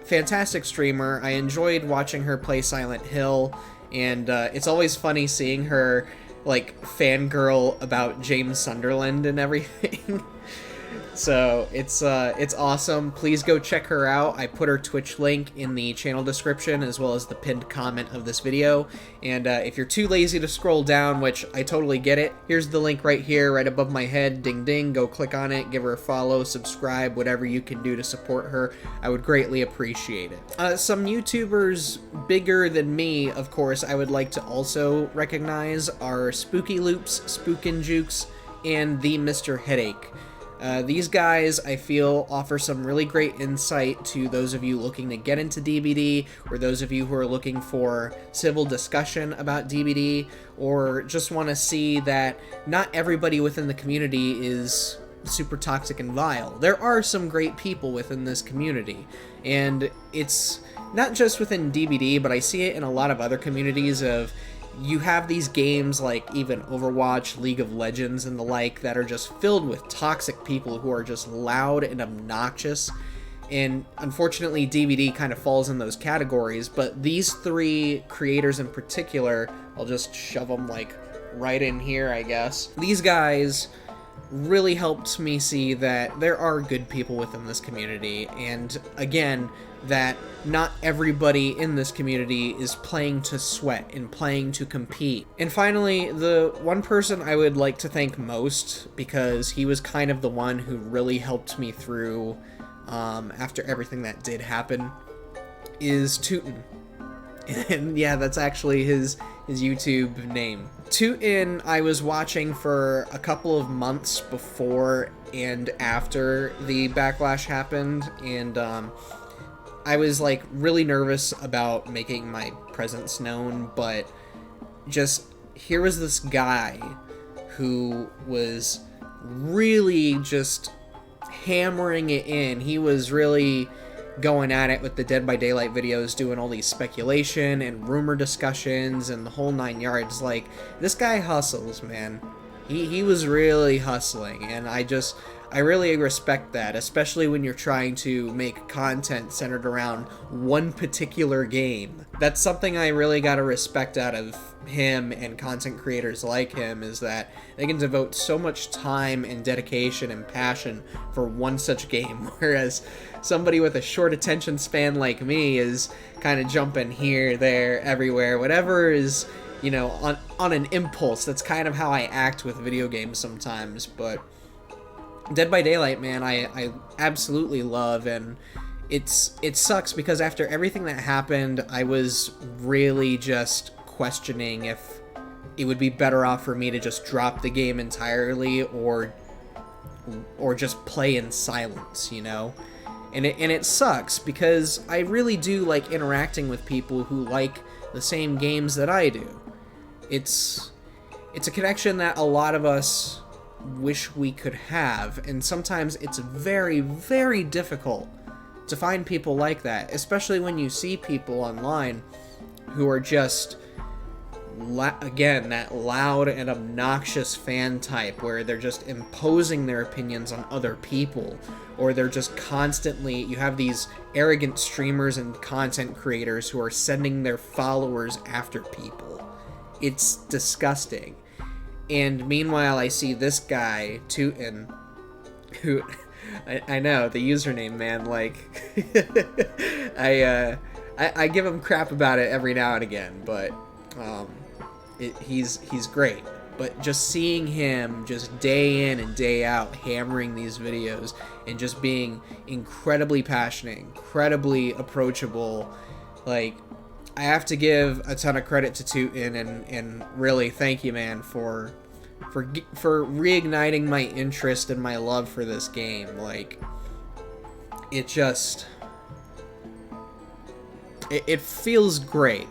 fantastic streamer. I enjoyed watching her play Silent Hill, and it's always funny seeing her, like, fangirl about James Sunderland and everything. So it's awesome. Please go check her out. I put her Twitch link in the channel description as well as the pinned comment of this video. And if you're too lazy to scroll down, which I totally get it, here's the link right here, right above my head. Ding ding. Go click on it. Give her a follow, subscribe, whatever you can do to support her. I would greatly appreciate it. Some YouTubers bigger than me, of course, I would like to also recognize are SpookyLoopz, SpooknJukes, and theMrHeadache. These guys, I feel, offer some really great insight to those of you looking to get into DBD, or those of you who are looking for civil discussion about DBD, or just want to see that not everybody within the community is super toxic and vile. There are some great people within this community, and it's not just within DBD, but I see it in a lot of other communities of you have these games like even Overwatch, League of Legends, and the like that are just filled with toxic people who are just loud and obnoxious. And unfortunately, DBD kind of falls in those categories, but these three creators in particular, I'll just shove them like right in here, I guess. These guys really helped me see that there are good people within this community, and again, that not everybody in this community is playing to sweat and playing to compete. And finally, the one person I would like to thank most, because he was kind of the one who really helped me through after everything that did happen, is Tooten. And yeah, that's actually his YouTube name. Tooten, I was watching for a couple of months before and after the backlash happened, and I was like really nervous about making my presence known, but just here was this guy who was really just hammering it in. He was really going at it with the Dead by Daylight videos, doing all these speculation and rumor discussions and the whole 9 yards. Like, this guy hustles, man. He was really hustling, and I really respect that, especially when you're trying to make content centered around one particular game. That's something I really gotta respect out of him and content creators like him, is that they can devote so much time and dedication and passion for one such game, whereas somebody with a short attention span like me is kind of jumping here, there, everywhere, whatever is, you know, on an impulse. That's kind of how I act with video games sometimes. But Dead by Daylight, man, I absolutely love, and it sucks because after everything that happened, I was really just questioning if it would be better off for me to just drop the game entirely or just play in silence, you know? And it sucks because I really do like interacting with people who like the same games that I do. It's a connection that a lot of us wish we could have, and sometimes it's very, very difficult to find people like that, especially when you see people online who are just, again, that loud and obnoxious fan type where they're just imposing their opinions on other people, or they're just constantly, you have these arrogant streamers and content creators who are sending their followers after people. It's disgusting. And meanwhile, I see this guy, Tooten, who, I know, the username, man, like, I give him crap about it every now and again, but, he's great. But just seeing him just day in and day out hammering these videos and just being incredibly passionate, incredibly approachable, like, I have to give a ton of credit to Tooten and really thank you, man, for reigniting my interest and my love for this game. Like, it feels great.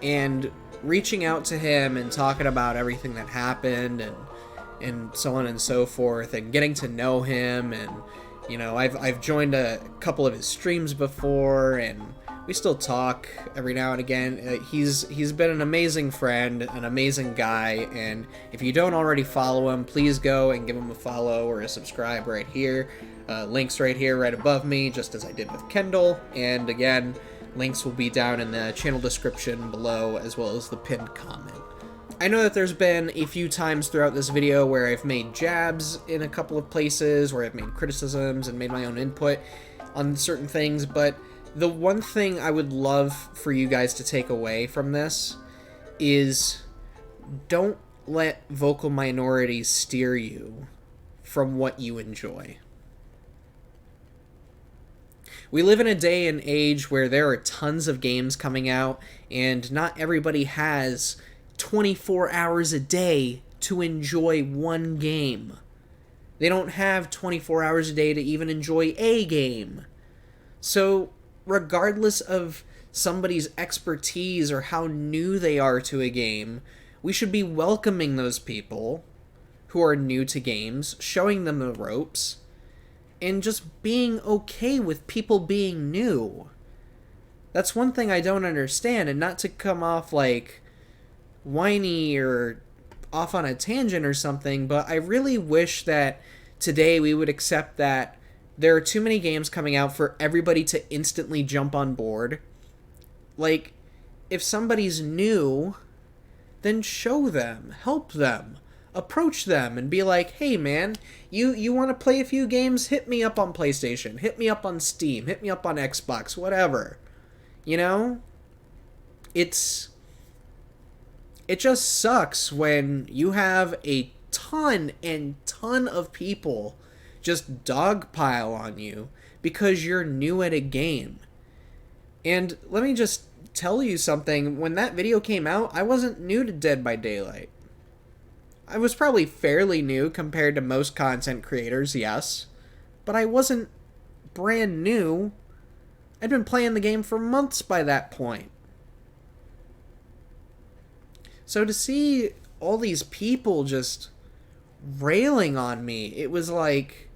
And reaching out to him and talking about everything that happened and so on and so forth, and getting to know him, and, you know, I've joined a couple of his streams before, and we still talk every now and again. He's been an amazing friend, an amazing guy, and if you don't already follow him, please go and give him a follow or a subscribe right here. Links right here, right above me, just as I did with Kendall. And again, links will be down in the channel description below, as well as the pinned comment. I know that there's been a few times throughout this video where I've made jabs in a couple of places, where I've made criticisms and made my own input on certain things, but the one thing I would love for you guys to take away from this is don't let vocal minorities steer you from what you enjoy. We live in a day and age where there are tons of games coming out, and not everybody has 24 hours a day to enjoy one game. They don't have 24 hours a day to even enjoy a game. So, regardless of somebody's expertise or how new they are to a game, we should be welcoming those people who are new to games, showing them the ropes, and just being okay with people being new. That's one thing I don't understand, and not to come off like whiny or off on a tangent or something, but I really wish that today we would accept that there are too many games coming out for everybody to instantly jump on board. Like, if somebody's new, then show them, help them, approach them, and be like, hey man, you want to play a few games? Hit me up on PlayStation, hit me up on Steam, hit me up on Xbox, whatever. You know? It just sucks when you have a ton of people just dogpile on you because you're new at a game. And let me just tell you something. When that video came out, I wasn't new to Dead by Daylight. I was probably fairly new compared to most content creators, yes, but I wasn't brand new. I'd been playing the game for months by that point. So to see all these people just railing on me, it was like,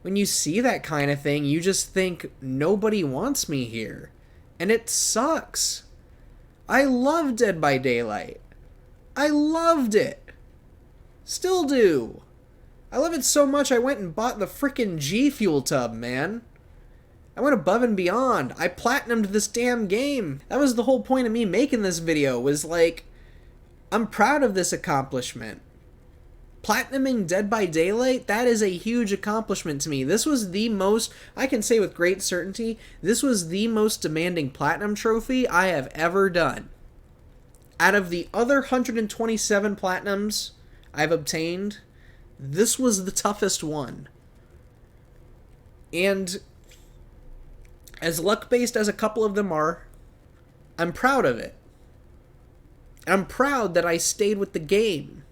when you see that kind of thing, you just think nobody wants me here. And it sucks. I love Dead by Daylight. I loved it. Still do. I love it so much I went and bought the frickin' G Fuel tub, man. I went above and beyond. I platinumed this damn game. That was the whole point of me making this video, was like, I'm proud of this accomplishment. Platinuming Dead by Daylight, that is a huge accomplishment to me. This was the most, I can say with great certainty, this was the most demanding platinum trophy I have ever done. Out of the other 127 platinums I've obtained, this was the toughest one. And as luck-based as a couple of them are, I'm proud of it. I'm proud that I stayed with the game.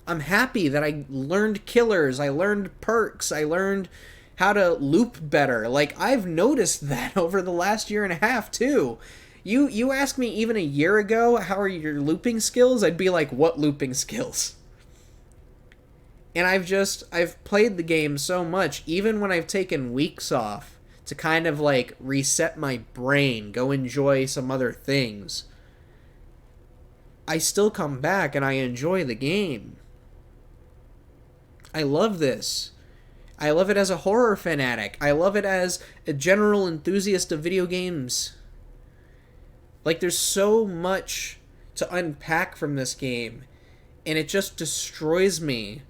I'm happy that I learned killers, I learned perks, I learned how to loop better. Like, I've noticed that over the last year and a half, too. You asked me even a year ago, how are your looping skills? I'd be like, what looping skills? And I've played the game so much, even when I've taken weeks off to kind of like reset my brain, go enjoy some other things, I still come back and I enjoy the game. I love this. I love it as a horror fanatic. I love it as a general enthusiast of video games. Like, there's so much to unpack from this game, and it just destroys me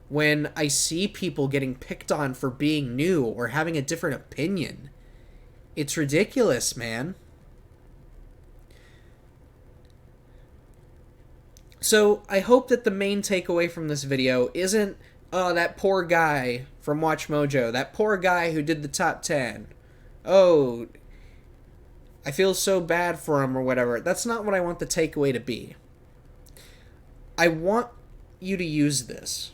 when I see people getting picked on for being new or having a different opinion. It's ridiculous, man. So, I hope that the main takeaway from this video isn't, oh, that poor guy from Watch Mojo, that poor guy who did the top 10. Oh, I feel so bad for him or whatever. That's not what I want the takeaway to be. I want you to use this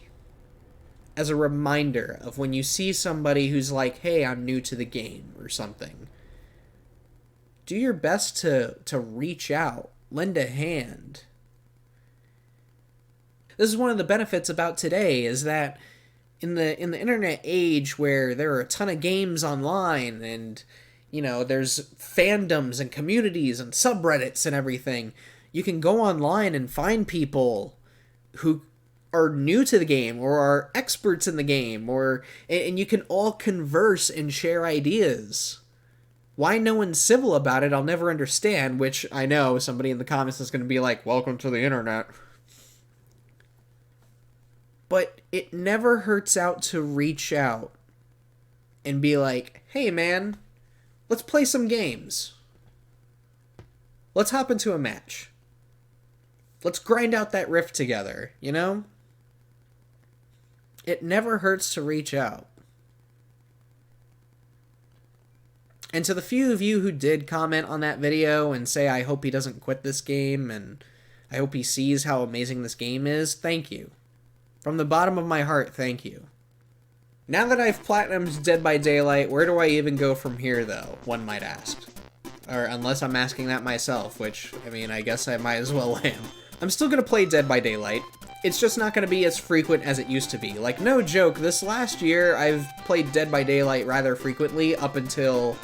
as a reminder of when you see somebody who's like, hey, I'm new to the game or something. Do your best to reach out, lend a hand. This is one of the benefits about today, is that in the internet age where there are a ton of games online and, you know, there's fandoms and communities and subreddits and everything, you can go online and find people who are new to the game or are experts in the game, and you can all converse and share ideas. Why no one's civil about it, I'll never understand, which I know somebody in the comments is going to be like, welcome to the internet. But it never hurts out to reach out and be like, hey man, let's play some games. Let's hop into a match. Let's grind out that rift together, you know? It never hurts to reach out. And to the few of you who did comment on that video and say, I hope he doesn't quit this game and I hope he sees how amazing this game is, thank you. From the bottom of my heart, thank you. Now that I've platinumed Dead by Daylight, where do I even go from here, though, one might ask? Or unless I'm asking that myself, which, I mean, I guess I might as well am. I'm still gonna play Dead by Daylight. It's just not gonna be as frequent as it used to be. Like, no joke, this last year, I've played Dead by Daylight rather frequently, up until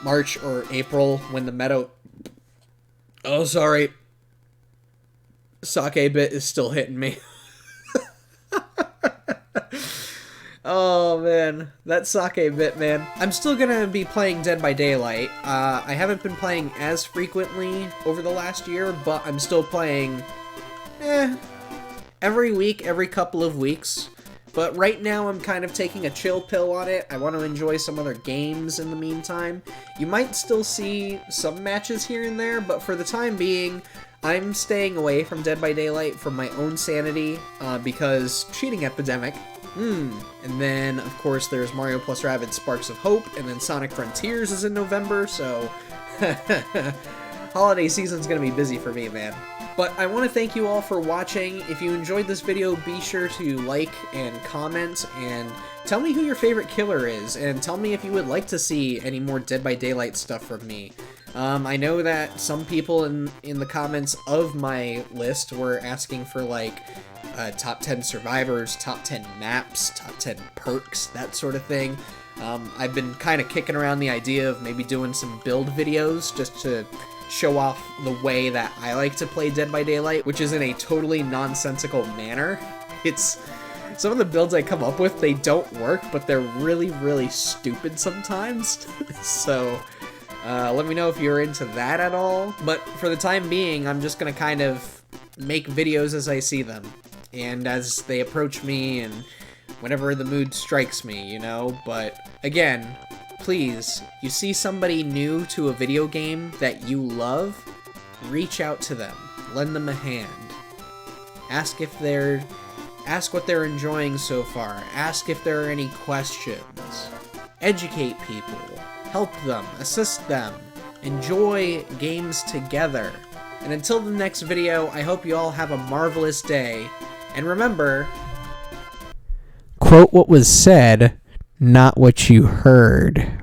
March or April, when the meta... Oh, sorry. Sake bit is still hitting me. Oh man, that sake bit, man. I'm still gonna be playing Dead by Daylight. I haven't been playing as frequently over the last year, but I'm still playing, every week, every couple of weeks. But right now I'm kind of taking a chill pill on it. I want to enjoy some other games in the meantime. You might still see some matches here and there, but for the time being, I'm staying away from Dead by Daylight for my own sanity, because cheating epidemic. And then, of course, there's Mario plus Rabbids Sparks of Hope, and then Sonic Frontiers is in November, so holiday season's gonna be busy for me, man. But I want to thank you all for watching. If you enjoyed this video, be sure to like and comment, and tell me who your favorite killer is, and tell me if you would like to see any more Dead by Daylight stuff from me. I know that some people in the comments of my list were asking for, like, top 10 survivors, top 10 maps, top 10 perks, that sort of thing. I've been kind of kicking around the idea of maybe doing some build videos just to show off the way that I like to play Dead by Daylight, which is in a totally nonsensical manner. It's Some of the builds I come up with, they don't work, but they're really, really stupid sometimes. So, let me know if you're into that at all. But for the time being, I'm just gonna kind of make videos as I see them. And as they approach me and whenever the mood strikes me, you know? But again, please, you see somebody new to a video game that you love, reach out to them. Lend them a hand. Ask what they're enjoying so far. Ask if there are any questions. Educate people. Help them. Assist them. Enjoy games together. And until the next video, I hope you all have a marvelous day. And remember, quote what was said, not what you heard.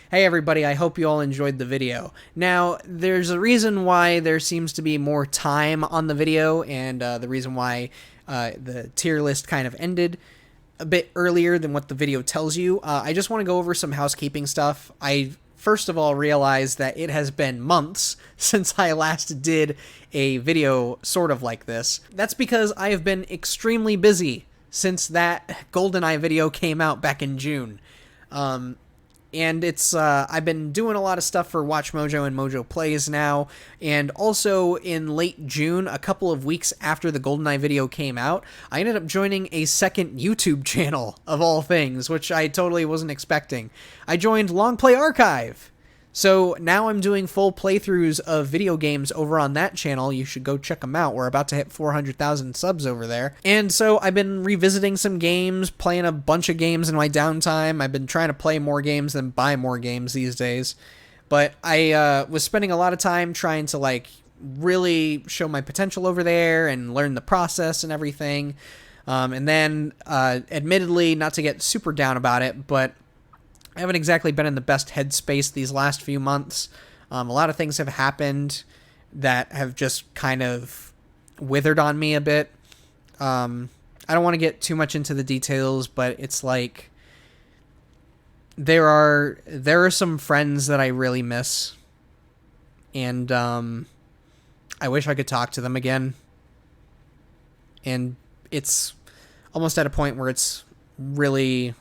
Hey everybody, I hope you all enjoyed the video. Now, there's a reason why there seems to be more time on the video, and the reason why the tier list kind of ended a bit earlier than what the video tells you. I just want to go over some housekeeping stuff. I first of all realized that it has been months since I last did a video sort of like this. That's because I have been extremely busy since that GoldenEye video came out back in June. And it's, I've been doing a lot of stuff for Watch Mojo and Mojo Plays now, and also in late June, a couple of weeks after the GoldenEye video came out, I ended up joining a second YouTube channel, of all things, which I totally wasn't expecting. I joined Long Play Archive! So now I'm doing full playthroughs of video games over on that channel. You should go check them out. We're about to hit 400,000 subs over there. And so I've been revisiting some games, playing a bunch of games in my downtime. I've been trying to play more games than buy more games these days. But I was spending a lot of time trying to like really show my potential over there and learn the process and everything. And then, admittedly, not to get super down about it, but I haven't exactly been in the best headspace these last few months. A lot of things have happened that have just kind of withered on me a bit. I don't want to get too much into the details, but it's like there are some friends that I really miss, and I wish I could talk to them again. And it's almost at a point where it's really...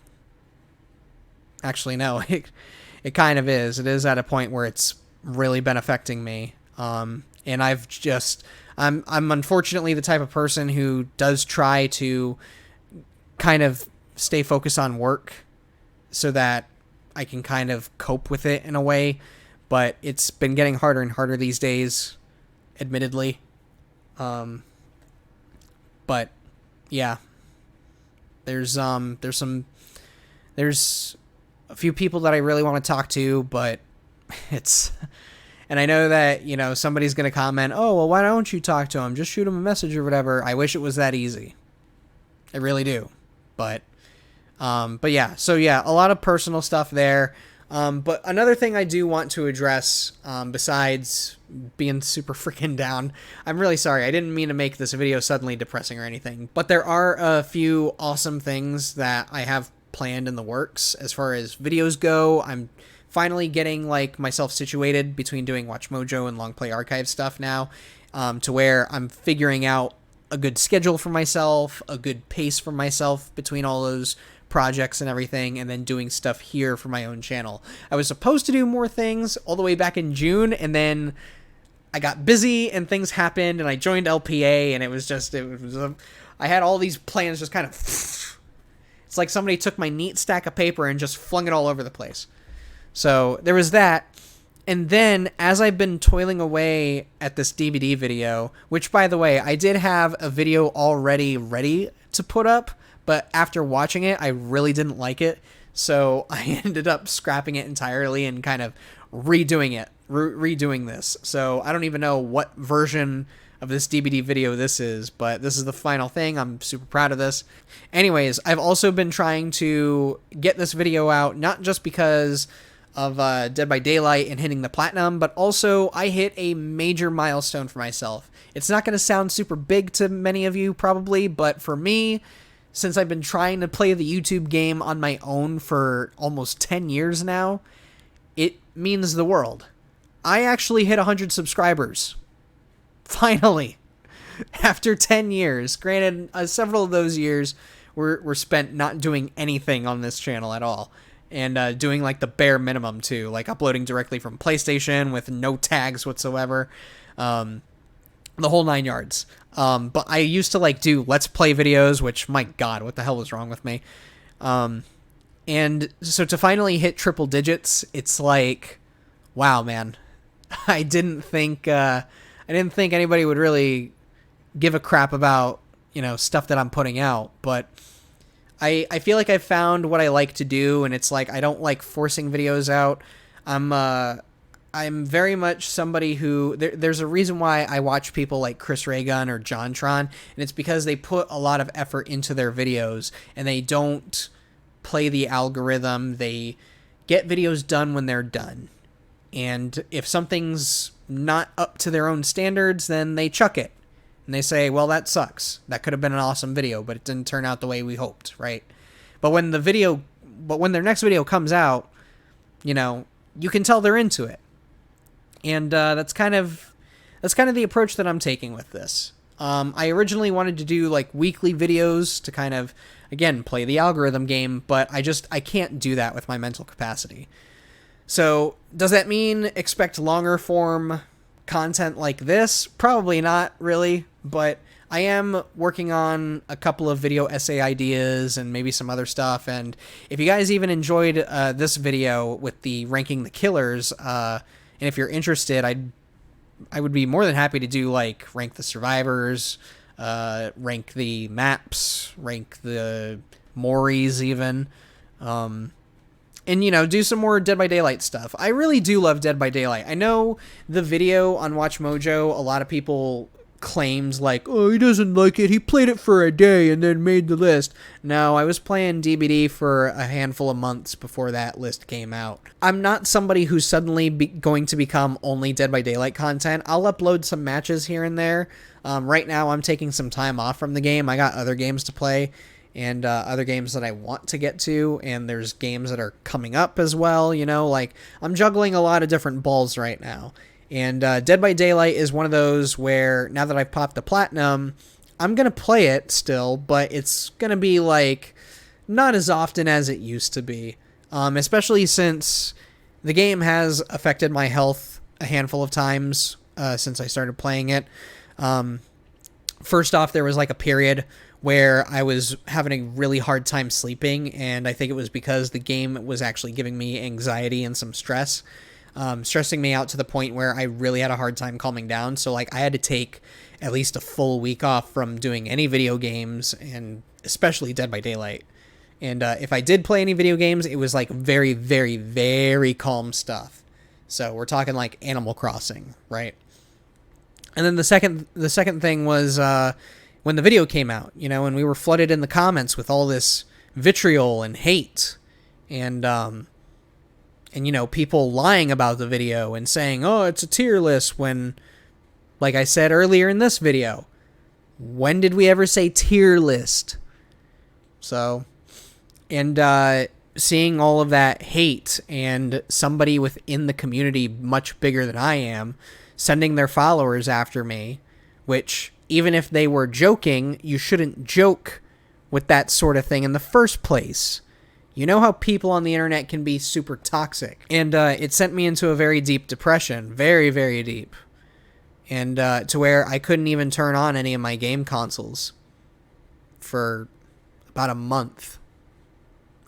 Actually, no, it kind of is. It is at a point where it's really been affecting me. And I'm unfortunately the type of person who does try to kind of stay focused on work so that I can kind of cope with it in a way. But it's been getting harder and harder these days, admittedly. But yeah, there's a few people that I really want to talk to, but it's... And I know that, you know, somebody's going to comment, oh, well, why don't you talk to him? Just shoot him a message or whatever. I wish it was that easy. I really do. But yeah. So, yeah, a lot of personal stuff there. But another thing I do want to address, besides being super freaking down, I'm really sorry. I didn't mean to make this video suddenly depressing or anything. But there are a few awesome things that I have planned in the works as far as videos go. I'm finally getting like myself situated between doing Watch Mojo and Long Play Archive stuff now, to where I'm figuring out a good schedule for myself, a good pace for myself between all those projects and everything, and then doing stuff here for my own channel. I was supposed to do more things all the way back in June, and then I got busy and things happened, and I joined LPA, and I had all these plans just kind of... It's like somebody took my neat stack of paper and just flung it all over the place. So there was that. And then as I've been toiling away at this DVD video, which by the way, I did have a video already ready to put up, but after watching it, I really didn't like it. So I ended up scrapping it entirely and kind of redoing it, redoing this. So I don't even know what version of this DVD video this is, but this is the final thing. I'm super proud of this. Anyways, I've also been trying to get this video out, not just because of Dead by Daylight and hitting the platinum, but also I hit a major milestone for myself. It's not going to sound super big to many of you probably, but for me, since I've been trying to play the YouTube game on my own for almost 10 years now, it means the world. I actually hit 100 subscribers. Finally. After 10 years. Granted, several of those years were spent not doing anything on this channel at all. And doing, like, the bare minimum, too. Like, uploading directly from PlayStation with no tags whatsoever. The whole 9 yards. But I used to, like, do Let's Play videos, which, my God, what the hell was wrong with me? And so to finally hit triple digits, it's like, wow, man. I didn't think anybody would really give a crap about, you know, stuff that I'm putting out, but I feel like I've found what I like to do, and it's like I don't like forcing videos out. I'm very much somebody who there's a reason why I watch people like Chris Raygun or JonTron, and it's because they put a lot of effort into their videos and they don't play the algorithm. They get videos done when they're done. And if something's not up to their own standards, then they chuck it. And they say, well, that sucks. That could have been an awesome video, but it didn't turn out the way we hoped, right? But when their next video comes out, you know, you can tell they're into it. And that's kind of the approach that I'm taking with this. I originally wanted to do like weekly videos to kind of, again, play the algorithm game, but I can't do that with my mental capacity. So does that mean expect longer form content like this? Probably not really, but I am working on a couple of video essay ideas and maybe some other stuff. And if you guys even enjoyed this video with the ranking the killers, and if you're interested, I would be more than happy to do like rank the survivors, rank the maps, rank the Mories even, and, you know, do some more Dead by Daylight stuff. I really do love Dead by Daylight. I know the video on Watch Mojo, a lot of people claimed, like, oh, he doesn't like it. He played it for a day and then made the list. No, I was playing DBD for a handful of months before that list came out. I'm not somebody who's suddenly going to become only Dead by Daylight content. I'll upload some matches here and there. Right now, I'm taking some time off from the game. I got other games to play. And other games that I want to get to, and there's games that are coming up as well, you know, like, I'm juggling a lot of different balls right now, and Dead by Daylight is one of those where, now that I've popped the platinum, I'm gonna play it still, but it's gonna be, like, not as often as it used to be, especially since the game has affected my health a handful of times since I started playing it. First off, there was, like, a period where I was having a really hard time sleeping, and I think it was because the game was actually giving me anxiety and some stress, stressing me out to the point where I really had a hard time calming down. So, like, I had to take at least a full week off from doing any video games, and especially Dead by Daylight. And if I did play any video games, it was, like, very, very, very calm stuff. So we're talking, like, Animal Crossing, right? And then the second thing was when the video came out, you know, and we were flooded in the comments with all this vitriol and hate, and you know, people lying about the video and saying, oh, it's a tier list, when, like I said earlier in this video, when did we ever say tier list? So, and seeing all of that hate, and somebody within the community much bigger than I am sending their followers after me, which, even if they were joking, you shouldn't joke with that sort of thing in the first place. You know how people on the internet can be super toxic. And it sent me into a very deep depression. Very, very deep. And to where I couldn't even turn on any of my game consoles for about a month.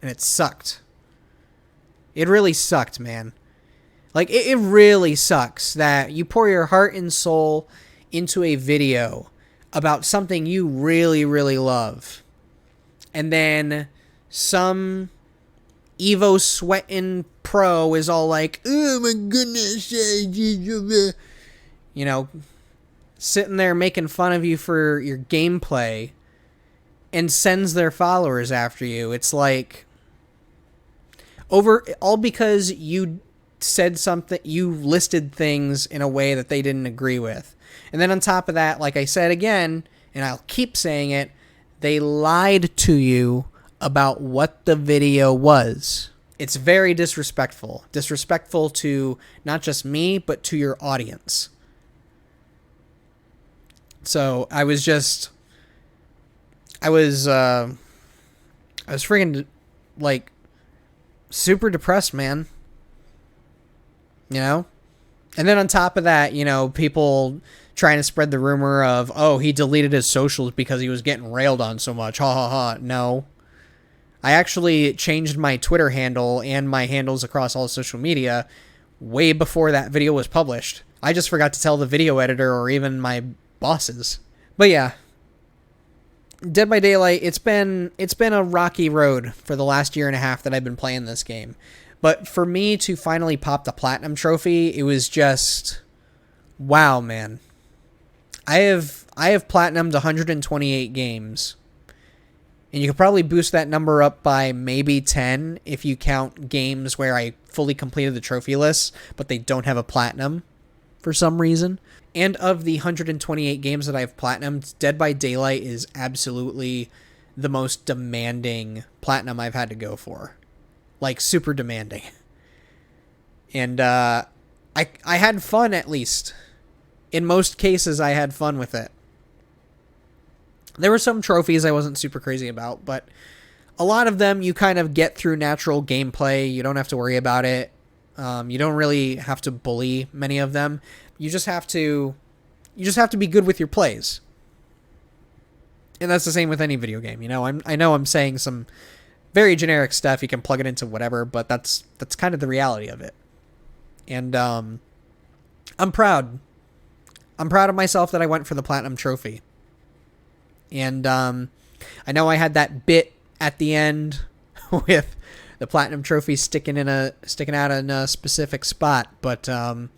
And it sucked. It really sucked, man. Like, it really sucks that you pour your heart and soul into a video about something you really, really love, and then some Evo sweating pro is all like, oh my goodness, you know, sitting there making fun of you for your gameplay, and sends their followers after you. It's like, all because you said something, you listed things in a way that they didn't agree with. And then on top of that, like I said again, and I'll keep saying it, they lied to you about what the video was. It's very disrespectful. Disrespectful to not just me, but to your audience. So I was freaking, like, super depressed, man. You know? And then on top of that, you know, people trying to spread the rumor of, oh, he deleted his socials because he was getting railed on so much. Ha ha ha. No. I actually changed my Twitter handle and my handles across all social media way before that video was published. I just forgot to tell the video editor or even my bosses. But yeah. Dead by Daylight, it's been a rocky road for the last year and a half that I've been playing this game. But for me to finally pop the Platinum Trophy, it was just, wow, man. I have Platinumed 128 games. And you could probably boost that number up by maybe 10 if you count games where I fully completed the trophy list, but they don't have a Platinum for some reason. And of the 128 games that I've Platinumed, Dead by Daylight is absolutely the most demanding Platinum I've had to go for. Like, super demanding. And I had fun, at least. In most cases, I had fun with it. There were some trophies I wasn't super crazy about, but a lot of them you kind of get through natural gameplay. You don't have to worry about it. You don't really have to bully many of them. You just have to be good with your plays. And that's the same with any video game. You know, I know I'm saying some very generic stuff. You can plug it into whatever, but that's kind of the reality of it. And I'm proud. I'm proud of myself that I went for the Platinum Trophy. And I know I had that bit at the end with the Platinum Trophy sticking out in a specific spot, but no,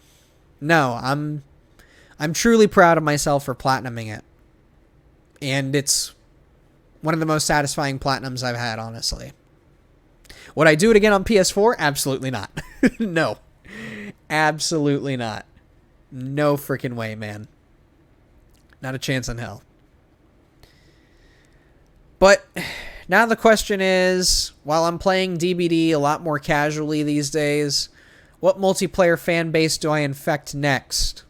I'm truly proud of myself for platinuming it. And it's one of the most satisfying platinums I've had, honestly. Would I do it again on PS4? Absolutely not. No. Absolutely not. No freaking way, man. Not a chance in hell. But now the question is, while I'm playing DBD a lot more casually these days, what multiplayer fan base do I infect next?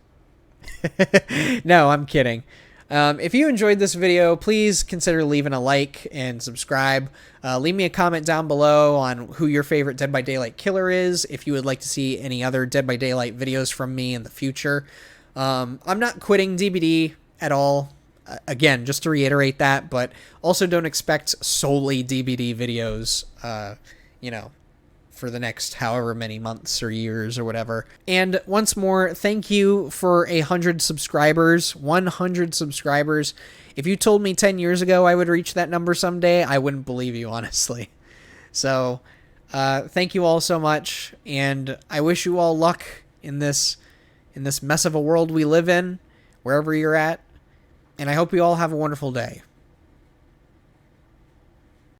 No, I'm kidding. If you enjoyed this video, please consider leaving a like and subscribe. Leave me a comment down below on who your favorite Dead by Daylight killer is, if you would like to see any other Dead by Daylight videos from me in the future. I'm not quitting DBD at all. Again, just to reiterate that, but also don't expect solely DBD videos, you know, for the next however many months or years or whatever. And once more, thank you for 100 subscribers. 100 subscribers. If you told me 10 years ago I would reach that number someday, I wouldn't believe you, honestly. So, thank you all so much, and I wish you all luck in this mess of a world we live in, wherever you're at. And I hope you all have a wonderful day.